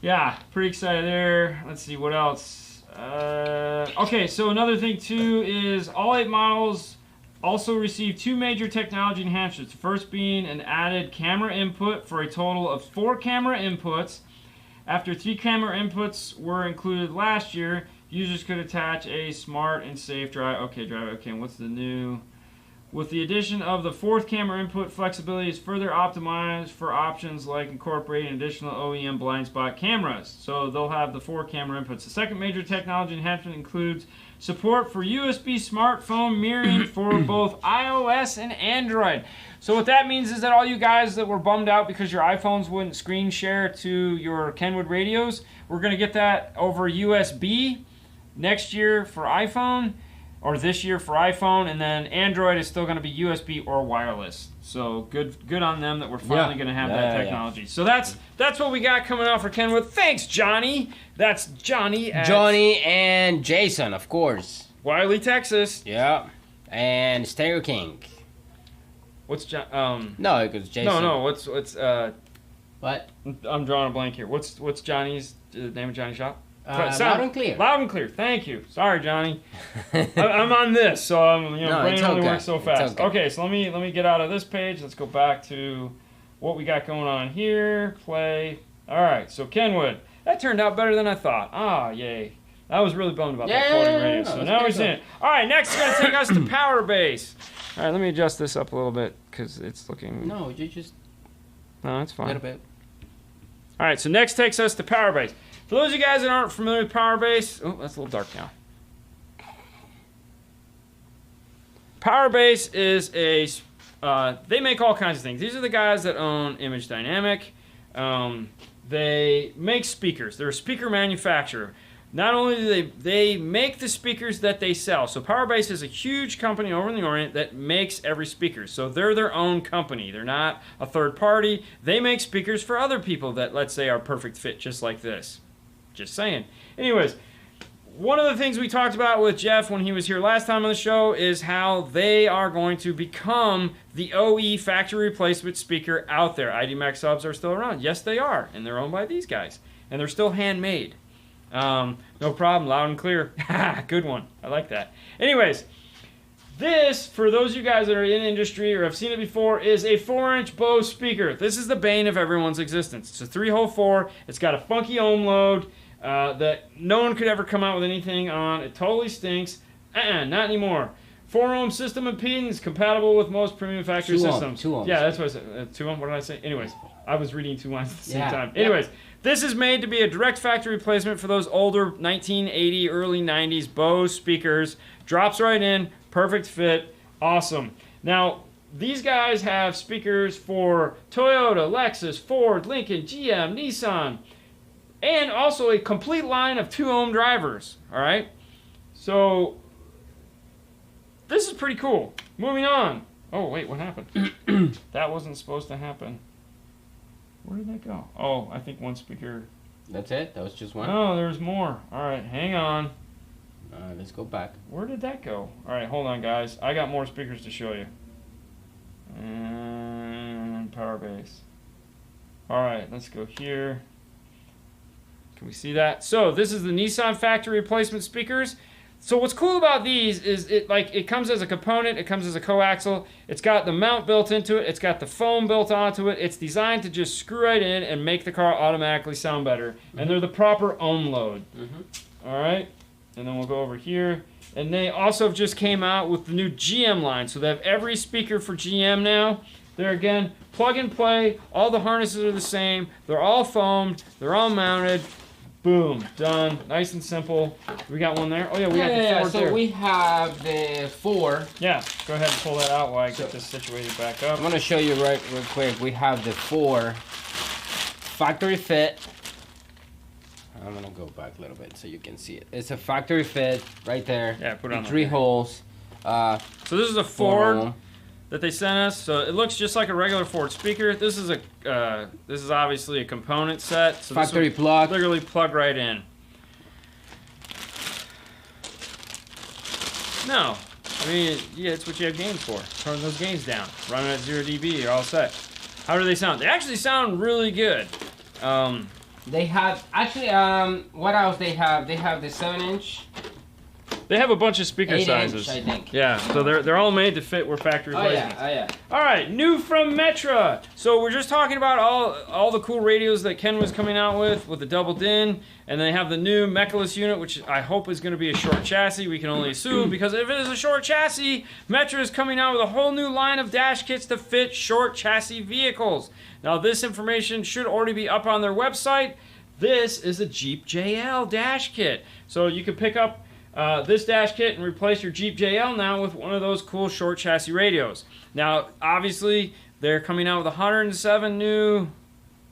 yeah, pretty excited there. Let's see, what else? Okay, so another thing too is all 8 models... also received 2 major technology enhancements. The first being an added camera input for a total of 4 camera inputs. After 3 camera inputs were included last year, users could attach a smart and safe drive. Okay, and what's the new? With the addition of the 4th camera input, flexibility is further optimized for options like incorporating additional OEM blind spot cameras. So they'll have the 4 camera inputs. The second major technology enhancement includes support for USB smartphone mirroring for both iOS and Android. So what that means is that all you guys that were bummed out because your iPhones wouldn't screen share to your Kenwood radios, we're going to get that over USB next year for iPhone, or this year for iPhone, and then Android is still going to be USB or wireless. So good on them that we're finally going to have that technology. So that's what we got coming out for Kenwood. Thanks, Johnny. That's Johnny and Jason, of course. Wiley, Texas. Yeah. And Stereo King. What's John? No, because Jason. No. What's What? I'm drawing a blank here. What's Johnny's name of Johnny's shop? Loud and Clear. Loud and Clear. Thank you. Sorry, Johnny. I'm on this, so I'm brain only works so fast. Okay, so let me get out of this page. Let's go back to what we got going on here. Play. All right, so Kenwood. That turned out better than I thought. Ah, yay. I was really bummed about that floating radio. So now we're seeing it. All right, next is going to take us to Power Base. All right, let me adjust this up a little bit because it's looking... No, you just... No, that's fine. A little bit. All right, so next takes us to Power Base. For those of you guys that aren't familiar with Power Base... Oh, that's a little dark now. Power Base is a... they make all kinds of things. These are the guys that own Image Dynamic. They make speakers. They're a speaker manufacturer. Not only do they make the speakers that they sell. So Power Base is a huge company over in the Orient that makes every speaker. So they're their own company. They're not a third party. They make speakers for other people that, let's say, are a perfect fit, just like this. Just saying. Anyways, one of the things we talked about with Jeff when he was here last time on the show is how they are going to become the OE factory replacement speaker out there. ID Max subs are still around. Yes, they are. And they're owned by these guys. And they're still handmade. No problem. Loud and Clear. Good one. I like that. Anyways, This, for those of you guys that are in industry or have seen it before, is a 4-inch Bose speaker. This is the bane of everyone's existence. It's a 3-hole 4. It's got a funky ohm load that no one could ever come out with anything on. It totally stinks. Not anymore. 4-ohm system impedance, compatible with most premium factory systems. 2 ohms. Yeah, that's what I said. 2 ohm? What did I say? Anyways, I was reading 2 lines at the same time. Yep. Anyways, this is made to be a direct factory replacement for those older 1980, early 90s Bose speakers. Drops right in, perfect fit, awesome. Now, these guys have speakers for Toyota, Lexus, Ford, Lincoln, GM, Nissan, and also a complete line of 2-ohm drivers, all right? So, this is pretty cool. Moving on. Oh, wait, what happened? That wasn't supposed to happen. Where did that go? Oh, I think one speaker. That's it? That was just one? No, there's more. All right, hang on. Let's go back. Where did that go? All right, hold on, guys. I got more speakers to show you. And power base. All right, let's go here. Can we see that? So this is the Nissan factory replacement speakers. So what's cool about these is it comes as a component, it comes as a coaxial, it's got the mount built into it, it's got the foam built onto it, it's designed to just screw right in and make the car automatically sound better. And they're the proper ohm load. All right, and then we'll go over here. And they also just came out with the new GM line, so they have every speaker for GM now. They're, again, plug and play, all the harnesses are the same, they're all foamed, they're all mounted. Boom, done, nice and simple. We got one there. Oh yeah, we got the Ford so there. we have the 4. Yeah, go ahead and pull that out while I get this situated back up. I'm gonna show you real quick. We have the 4 factory fit. I'm gonna go back a little bit so you can see it. It's a factory fit right there. Yeah, put it on 3 holes. So this is a Ford that they sent us. So it looks just like a regular Ford speaker. This is obviously a component set. So factory plug. Literally plug right in. No, I mean, yeah, it's what you have gains for. Turn those gains down. Run it at 0 dB. You're all set. How do they sound? They actually sound really good. They have actually what else they have? They have the 7-inch. They have a bunch of speaker 8-inch, sizes. I think. Yeah, so they're all made to fit where factory replacements. Oh yeah. All right, new from Metra. So we're just talking about all the cool radios that Ken was coming out with the double DIN, and they have the new Mechaless unit, which I hope is going to be a short chassis. We can only assume, because if it is a short chassis, Metra is coming out with a whole new line of dash kits to fit short chassis vehicles. Now this information should already be up on their website. This is a Jeep JL dash kit. So you can pick up this dash kit and replace your Jeep JL now with one of those cool short chassis radios. Now, obviously, they're coming out with 107 new,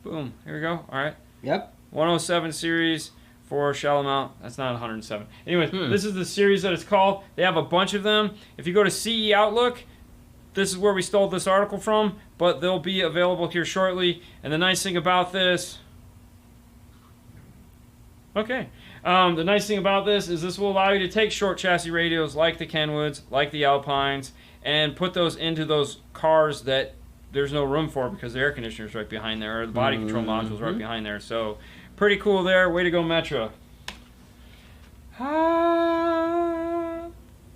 boom, here we go, all right. Yep. 107 series for shell mount. That's not 107. Anyways, this is the series that it's called. They have a bunch of them. If you go to CE Outlook, this is where we stole this article from, but they'll be available here shortly. And the nice thing about this, the nice thing about this is this will allow you to take short chassis radios like the Kenwoods, like the Alpines, and put those into those cars that there's no room for because the air conditioner's right behind there, or the body control module's right behind there. So pretty cool there. Way to go, Metra.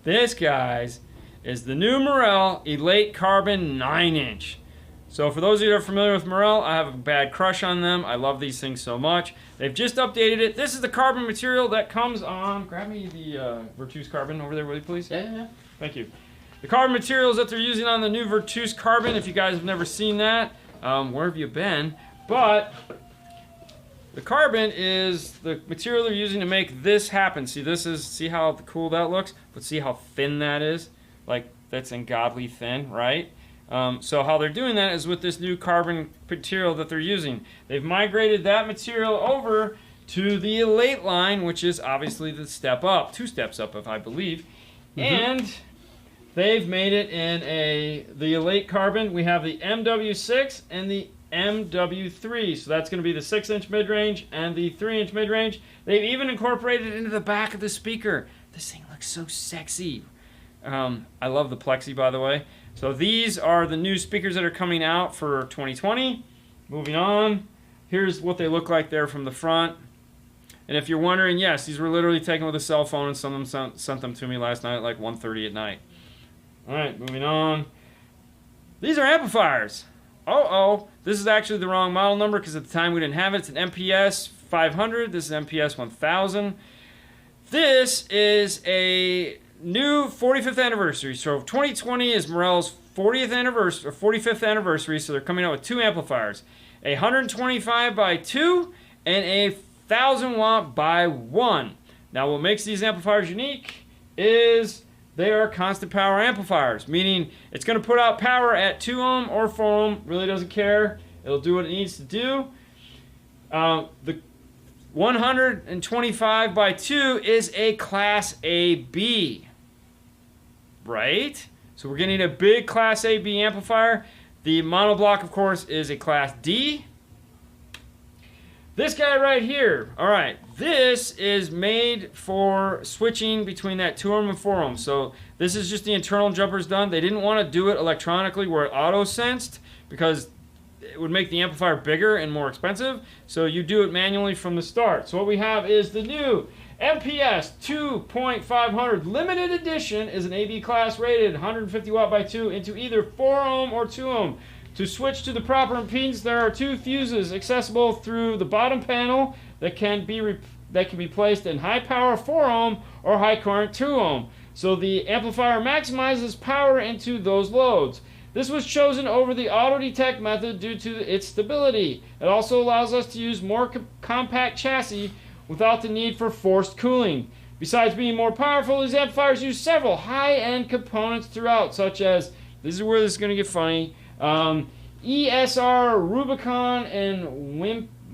This, guys, is the new Morel Elate Carbon 9-inch. So for those of you that are familiar with Morel, I have a bad crush on them. I love these things so much. They've just updated it. This is the carbon material that comes on. Grab me the Virtus Carbon over there, will you please? Yeah. Thank you. The carbon materials that they're using on the new Virtus Carbon, if you guys have never seen that, where have you been? But the carbon is the material they're using to make this happen. See how cool that looks? But see how thin that is? Like, that's ungodly thin, right? So how they're doing that is with this new carbon material that they're using. They've migrated that material over to the Elate line, which is obviously the step up, 2 steps up, if I believe. And they've made it in the Elate carbon. We have the MW6 and the MW3. So that's going to be the 6-inch mid-range and the 3-inch mid-range. They've even incorporated it into the back of the speaker. This thing looks so sexy. I love the Plexi, by the way. So these are the new speakers that are coming out for 2020. Moving on, here's what they look like there from the front. And if you're wondering, yes, these were literally taken with a cell phone, and some of them sent them to me last night at like 1:30 at night. All right, moving on. These are amplifiers. This is actually the wrong model number because at the time we didn't have it. It's an MPS 500. This is MPS 1000. This is a new 45th anniversary. So 2020 is Morel's 40th anniversary or 45th anniversary. So they're coming out with two amplifiers, a 125 by 2 and a 1000 watt by 1. Now, what makes these amplifiers unique is they are constant power amplifiers, meaning it's going to put out power at 2 ohm or 4 ohm. Really doesn't care. It'll do what it needs to do. The 125 by 2 is a Class AB, right? So we're getting a big Class AB amplifier. The monoblock, of course, is a Class D. This guy right here, all right, this is made for switching between that 2 ohm and 4 ohm. So this is just the internal jumpers done. They didn't want to do it electronically where it auto-sensed because it would make the amplifier bigger and more expensive. So you do it manually from the start. So what we have is the new MPS 2.500 limited edition is an AB class rated 150 watt by 2 into either 4 ohm or 2 ohm. To switch to the proper impedance, there are 2 fuses accessible through the bottom panel that can be placed in high power 4 ohm or high current 2 ohm. So the amplifier maximizes power into those loads. This was chosen over the auto detect method due to its stability. It also allows us to use more compact chassis without the need for forced cooling. Besides being more powerful, these amplifiers use several high-end components throughout, such as, this is where this is going to get funny, ESR Rubicon and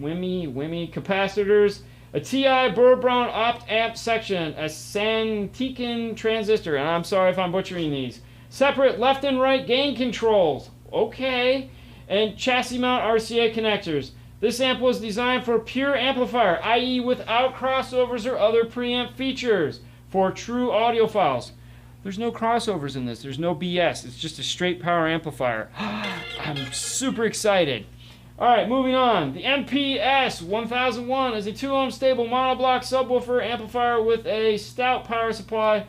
WIMI capacitors, a TI Burr Brown opt amp section, a Santecan transistor, and I'm sorry if I'm butchering these, separate left and right gain controls, okay, and chassis mount RCA connectors. This amp was designed for pure amplifier, i.e. without crossovers or other preamp features, for true audiophiles. There's no crossovers in this. There's no BS. It's just a straight power amplifier. I'm super excited. All right, moving on. The MPS 1001 is a 2 ohm stable monoblock subwoofer amplifier with a stout power supply.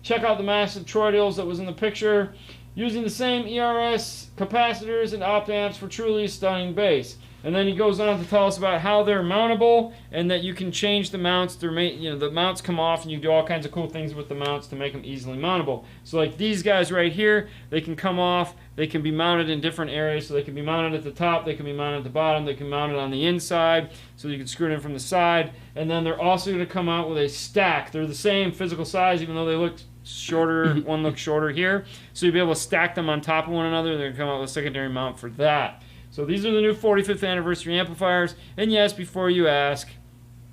Check out the massive toroidals that was in the picture. Using the same ERS capacitors and op amps for truly stunning bass. And then he goes on to tell us about how they're mountable and that you can change the mounts. The mounts come off and you do all kinds of cool things with the mounts to make them easily mountable. So like these guys right here, they can come off. They can be mounted in different areas. So they can be mounted at the top. They can be mounted at the bottom. They can mount it on the inside. So you can screw it in from the side. And then they're also going to come out with a stack. They're the same physical size even though they look shorter. One looks shorter here. So you'll be able to stack them on top of one another. They're going to come out with a secondary mount for that. So these are the new 45th anniversary amplifiers. And yes, before you ask,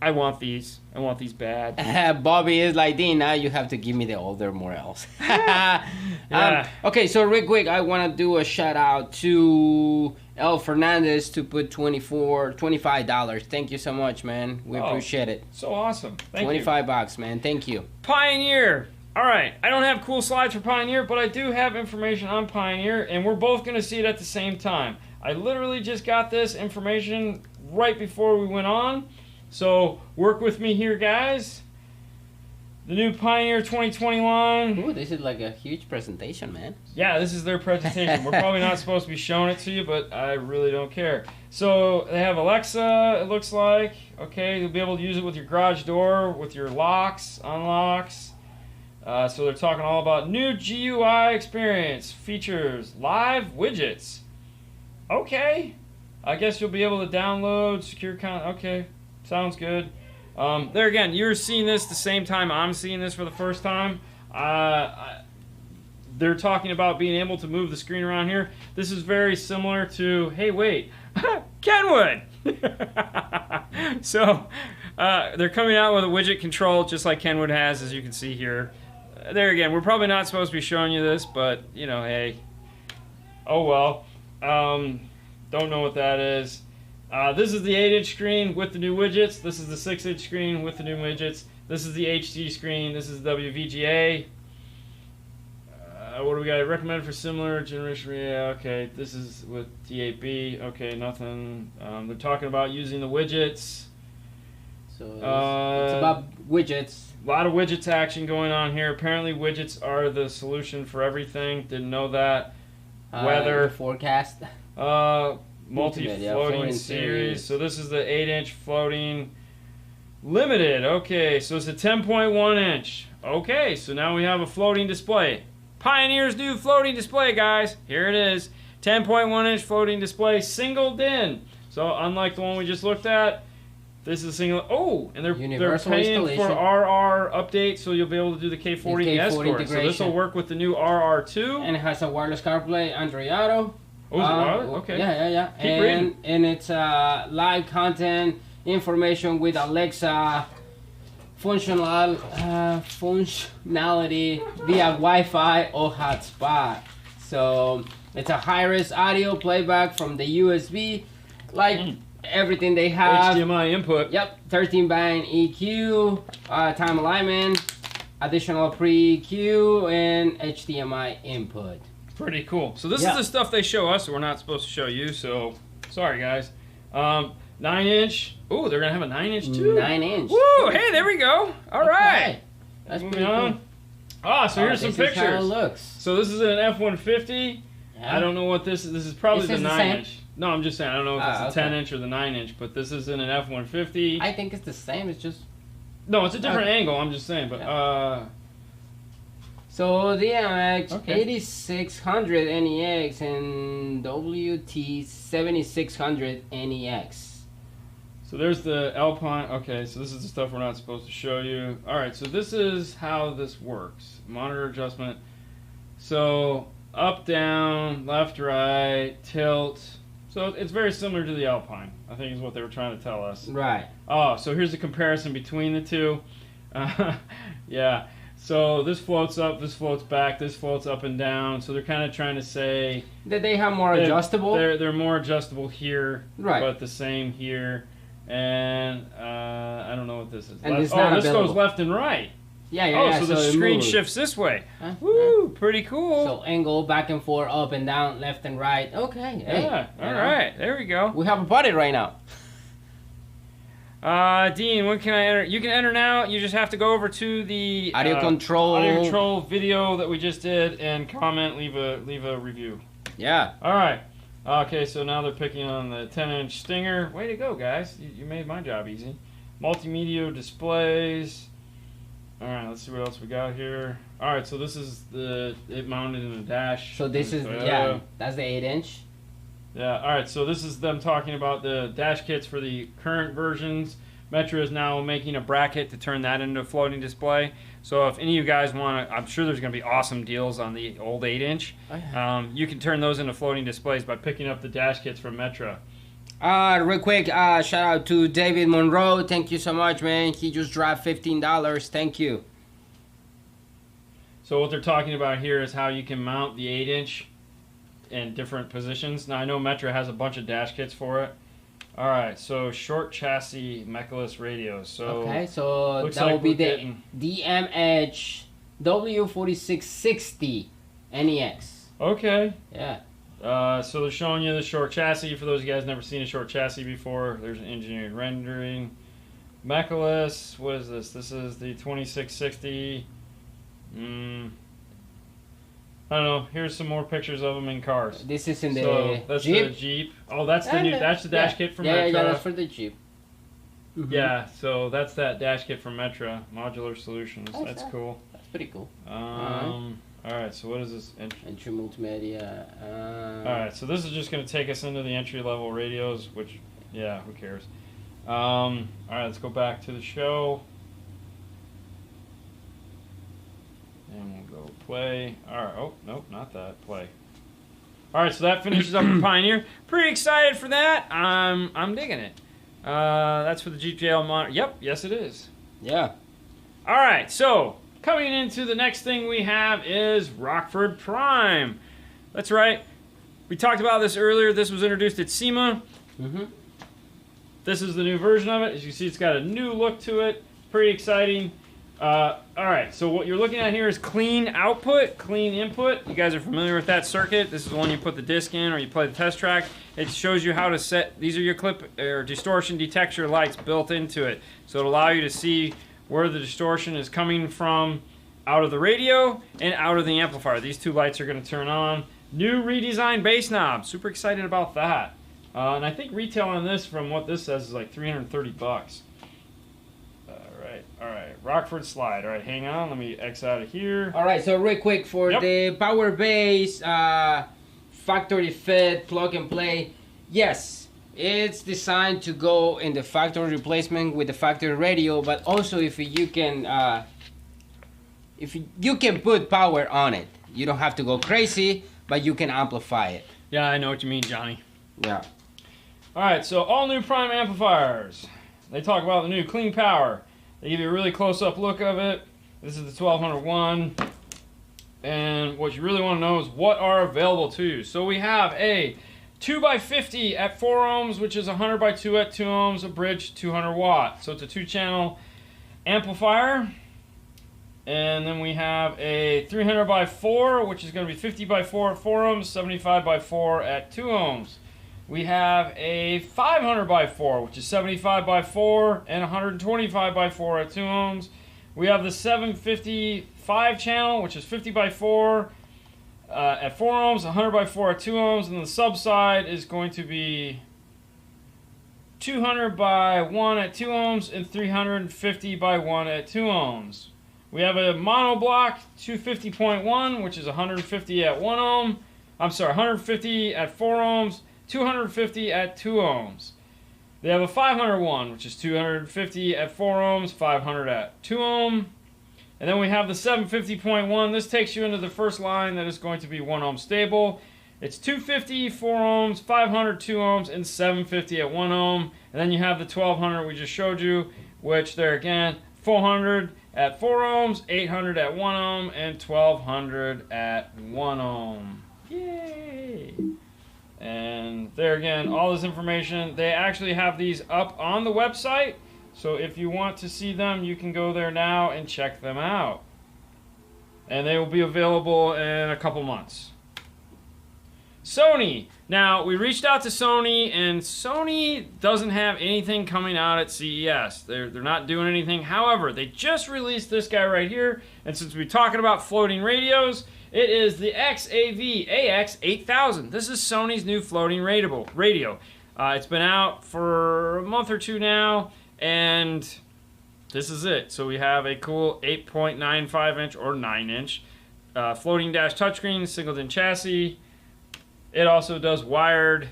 I want these. I want these bad. Bobby is like, Dean, now you have to give me the older Morels. Yeah. Okay, so real quick, I want to do a shout out to El Fernandez to put $25. Thank you so much, man. We appreciate it. So awesome. Thank you. $25, man. Thank you. Pioneer. All right, I don't have cool slides for Pioneer, but I do have information on Pioneer, and we're both going to see it at the same time. I literally just got this information right before we went on, so work with me here, guys. The new Pioneer 2020 line. Ooh, this is like a huge presentation, man. Yeah, this is their presentation. We're probably not supposed to be showing it to you, but I really don't care. So they have Alexa, it looks like. Okay, you'll be able to use it with your garage door, with your locks, unlocks. So they're talking all about new GUI experience, features, live widgets. Okay, I guess you'll be able to download secure content. Okay, sounds good. There again, you're seeing this the same time I'm seeing this for the first time. They're talking about being able to move the screen around here. This is very similar to, hey, wait, Kenwood. So they're coming out with a widget control just like Kenwood has, as you can see here. There again, we're probably not supposed to be showing you this, but, you know, hey. Oh, well. Don't know what that is. This is the 8-inch screen with the new widgets. This is the 6-inch screen with the new widgets. This is the HD screen. This is WVGA. What do we got? Recommended for similar generation. Yeah, okay. This is with D8B. Okay, nothing. They're talking about using the widgets. So it's about widgets. A lot of widgets action going on here. Apparently widgets are the solution for everything. Didn't know that. Weather. Forecast. Multi-floating series. So this is the 8-inch floating limited. Okay, so it's a 10.1 inch. Okay, so now we have a floating display. Pioneers do floating display, guys. Here it is. 10.1 inch floating display, single DIN. So unlike the one we just looked at, this is a single. Oh, and they're paying for RR update, so you'll be able to do the K40 Escort. So this will work with the new RR2. And it has a wireless CarPlay, Android Auto. Oh, is it wireless? Okay. Yeah. Keep reading. And it's live content information with Alexa functionality via Wi-Fi or hotspot. So it's a high-res audio playback from the USB, like everything they have. HDMI input. Yep, 13-band EQ, time alignment, additional pre-EQ, and HDMI input. Pretty cool. So this is the stuff they show us. We're not supposed to show you, so sorry, guys. 9-inch. Oh, they're going to have a 9-inch too? 9-inch. Woo! Hey, there we go. All right. That's pretty cool. Ah, so here's some pictures. This is how it looks. So this is an F-150. Yeah. I don't know what this is. This is probably the 9-inch. No, I'm just saying. I don't know if it's the 10-inch or the 9-inch, but this is in an F-150. I think it's the same. It's just... No, it's a different angle. I'm just saying. But So DMX 8600 NEX and WT 7600 NEX. So there's the Alpine. Okay, so this is the stuff we're not supposed to show you. All right, so this is how this works. Monitor adjustment. So up, down, left, right, tilt. So it's very similar to the Alpine, I think is what they were trying to tell us. Right. Oh, so here's the comparison between the two. Yeah. So this floats up, this floats back, this floats up and down. So they're kind of trying to say that they have more adjustable. They're more adjustable here, right? But the same here. And I don't know what this is. And this goes left and right. Yeah. So the screen shifts this way. Woo, pretty cool. So angle, back and forth, up and down, left and right. Okay. Yeah. All right. There we go. We have a buddy right now. Dean, when can I enter? You can enter now. You just have to go over to the audio control video that we just did and comment, leave a review. Yeah. All right. Okay, so now they're picking on the 10-inch Stinger. Way to go, guys. You made my job easy. Multimedia displays. All right, let's see what else we got here. All right, so this is it mounted in the dash. So this is, that's the 8-inch. Yeah, all right, so this is them talking about the dash kits for the current versions. Metro is now making a bracket to turn that into a floating display. So if any of you guys want to, I'm sure there's going to be awesome deals on the old 8-inch. Oh, yeah. You can turn those into floating displays by picking up the dash kits from Metro. Real quick, shout out to David Monroe. Thank you so much, man. He just dropped $15. Thank you. So what they're talking about here is how you can mount the 8-inch in different positions. Now I know Metro has a bunch of dash kits for it. All right, so short chassis mechaless radios. So that will be the DMH W4660 NEX. Okay. Yeah. So they're showing you the short chassis. For those of you guys never seen a short chassis before, there's an engineered rendering. Mechaless, what is this? This is the 2660. I don't know. Here's some more pictures of them in cars. This is in that's Jeep. The Jeep. Oh, that's the new. That's the dash kit from Metro. Yeah, that's for the Jeep. Mm-hmm. Yeah, so that's that dash kit from Metro Modular Solutions. That's cool. That's pretty cool. All right. So what is this? Entry multimedia. All right. So this is just going to take us into the entry level radios, which, yeah, who cares? All right. Let's go back to the show. And we'll go play. All right. Oh, nope, not that. Play. All right, so that finishes up the Pioneer. Pretty excited for that. I'm digging it. That's for the GPL monitor. Yep, yes it is. Yeah. All right, so coming into the next thing we have is Rockford Prime. That's right. We talked about this earlier. This was introduced at SEMA. Mm-hmm. This is the new version of it. As you see, it's got a new look to it. Pretty exciting. All right, so what you're looking at here is clean output, clean input. You guys are familiar with that circuit. This is the one you put the disc in or you play the test track. It shows you how to set, these are your clip or distortion detector lights built into it. So it'll allow you to see where the distortion is coming from out of the radio and out of the amplifier. These two lights are going to turn on. New redesigned bass knob. Super excited about that. And I think retail on this, from what this says, is like 330 bucks. All right. Rockford slide. All right, hang on. Let me X out of here. All right, so real quick for the power base factory fit plug and play. Yes, it's designed to go in the factory replacement with the factory radio, but also if you can put power on it. You don't have to go crazy, but you can amplify it. Yeah, I know what you mean, Johnny. Yeah. All right, so all new Prime amplifiers. They talk about the new clean power. They give you a really close-up look of it. This is the 1201. And what you really want to know is what are available to you. So we have a 2x50 at 4 ohms, which is 100 by 2 at 2 ohms, a bridge 200 watt. So it's a 2-channel amplifier. And then we have a 300 by 4, which is going to be 50 by 4 at 4 ohms, 75 by 4 at 2 ohms. We have a 500 by 4, which is 75 by 4 and 125 by 4 at 2 ohms. We have the 755 channel, which is 50 by 4 at 4 ohms, 100 by 4 at 2 ohms. And the sub side is going to be 200 by 1 at 2 ohms and 350 by 1 at 2 ohms. We have a monoblock 250.1, which is 150 at 1 ohm. I'm sorry, 150 at 4 ohms. 250 at 2 ohms. They have a 501, which is 250 at 4 ohms, 500 at 2 ohm. And then we have the 750.1. This takes you into the first line that is going to be 1 ohm stable. It's 250, 4 ohms, 500, 2 ohms, and 750 at 1 ohm. And then you have the 1200 we just showed you, which there again, 400 at 4 ohms, 800 at 1 ohm, and 1200 at 1 ohm. Yay! And there again, all this information, they actually have these up on the website. So if you want to see them, you can go there now and check them out. And they will be available in a couple months. Sony. Now, we reached out to Sony, and Sony doesn't have anything coming out at CES. They're not doing anything. However, they just released this guy right here. And since we're talking about floating radios, it is the XAV AX8000. This is Sony's new floating radio. It's been out for a month or two now, and this is it. So we have a cool 8.95 inch or 9 inch floating dash touchscreen, single-din chassis. It also does wired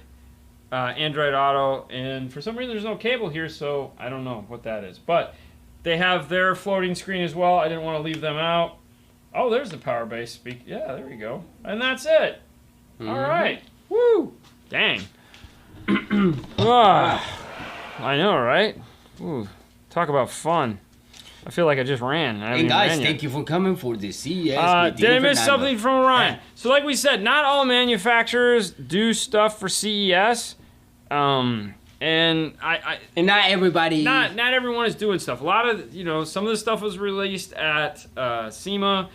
Android Auto, and for some reason there's no cable here, so I don't know what that is. But they have their floating screen as well. I didn't want to leave them out. Oh, there's the power base speak. Yeah, there we go. And that's it. Mm-hmm. All right. Woo! Dang. I know, right? Ooh, talk about fun. I feel like I just ran. Hey guys, thank you for coming for the CES. Did I miss something from Ryan? So like we said, not all manufacturers do stuff for CES. And not everybody. Not everyone is doing stuff. A lot of, some of the stuff was released at SEMA.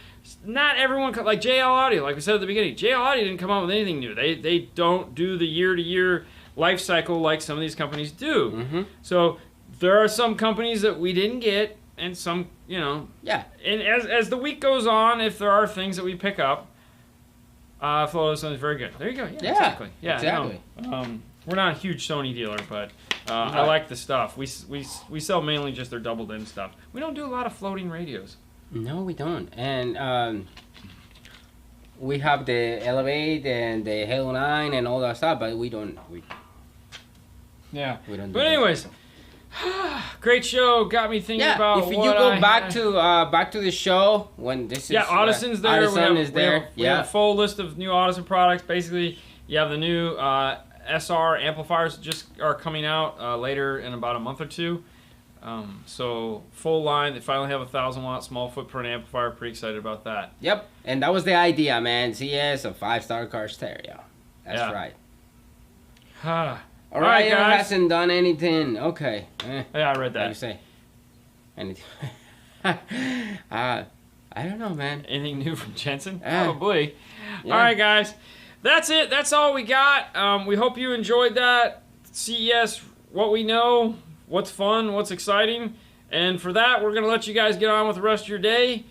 Not everyone, like JL Audio, like we said at the beginning, JL Audio didn't come out with anything new. They don't do the year-to-year life cycle like some of these companies do. Mm-hmm. So there are some companies that we didn't get, and some, Yeah. And as the week goes on, if there are things that we pick up, Floato is very good. There you go. Yeah, exactly. Yeah, exactly. No, we're not a huge Sony dealer, but I like the stuff. We sell mainly just their doubled-in stuff. We don't do a lot of floating radios. No, we don't. And we have the Elate and the Halo 9 and all that stuff, but we don't. Yeah. We don't. But anyways, great show. Got me thinking about. If you go back to the show when this is. Audison's there. Audison is there. We have a full list of new Audison products. Basically, you have the new SR amplifiers just are coming out later in about a month or two. So full line. They finally have a 1,000-watt small footprint amplifier. Pretty excited about that. Yep, and that was the idea, man. CES, a 5-star car stereo. That's right. All right, guys. Hasn't done anything. Okay. Yeah, I read that. What do you say? Anything. I don't know, man. Anything new from Jensen? Probably. Yeah. All right, guys. That's it. That's all we got. We hope you enjoyed that. CES, what we know, what's fun, what's exciting. And for that, we're going to let you guys get on with the rest of your day.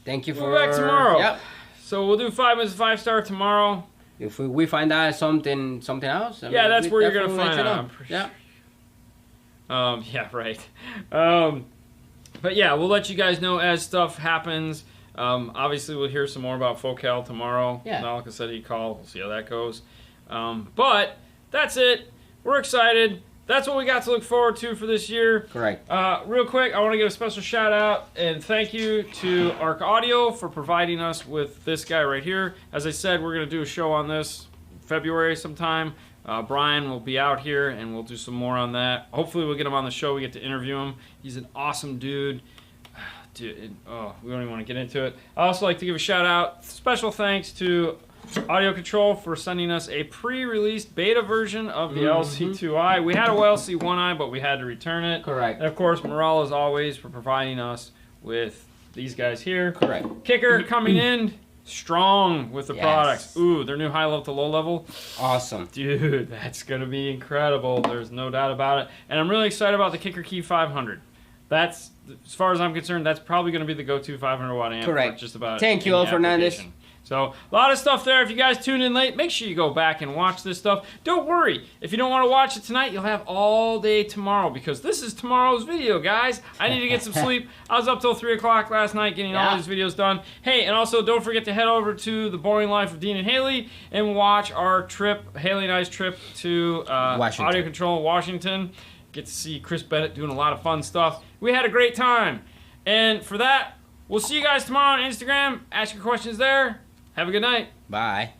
Thank you for... We'll be back tomorrow. Yep. So we'll do 5 minutes of 5-star tomorrow. If we find out something else, I mean, that's where you're going to find out. Yeah. Yeah, right. But yeah, we'll let you guys know as stuff happens. Obviously, we'll hear some more about Focal tomorrow. Yeah. Malika said he'd call. We'll see how that goes. But that's it. We're excited. That's what we got to look forward to for this year. Correct. Real quick, I want to give a special shout out and thank you to Arc Audio for providing us with this guy right here. As I said, we're going to do a show on this February sometime. Brian will be out here and we'll do some more on that. Hopefully we'll get him on the show. We get to interview him. He's an awesome dude. Dude, we don't even want to get into it. I also like to give a shout out, special thanks to Audio Control for sending us a pre-released beta version of the LC2i. We had a LC1i, but we had to return it. Correct. And of course, morale as always for providing us with these guys here. Correct. Kicker coming in strong with the products. Ooh, their new high level to low level. Awesome. Dude, that's going to be incredible. There's no doubt about it. And I'm really excited about the Kicker Key 500. That's, as far as I'm concerned, that's probably going to be the go-to 500 watt amp. Correct. Just about Thank you, any Fernandez. application. So, a lot of stuff there. If you guys tuned in late, make sure you go back and watch this stuff. Don't worry. If you don't want to watch it tonight, you'll have all day tomorrow because this is tomorrow's video, guys. I need to get some sleep. I was up till 3 o'clock last night getting all these videos done. Hey, and also don't forget to head over to The Boring Life of Dean and Haley and watch our trip, Haley and I's trip to Audio Control in Washington. Get to see Chris Bennett doing a lot of fun stuff. We had a great time. And for that, we'll see you guys tomorrow on Instagram. Ask your questions there. Have a good night. Bye.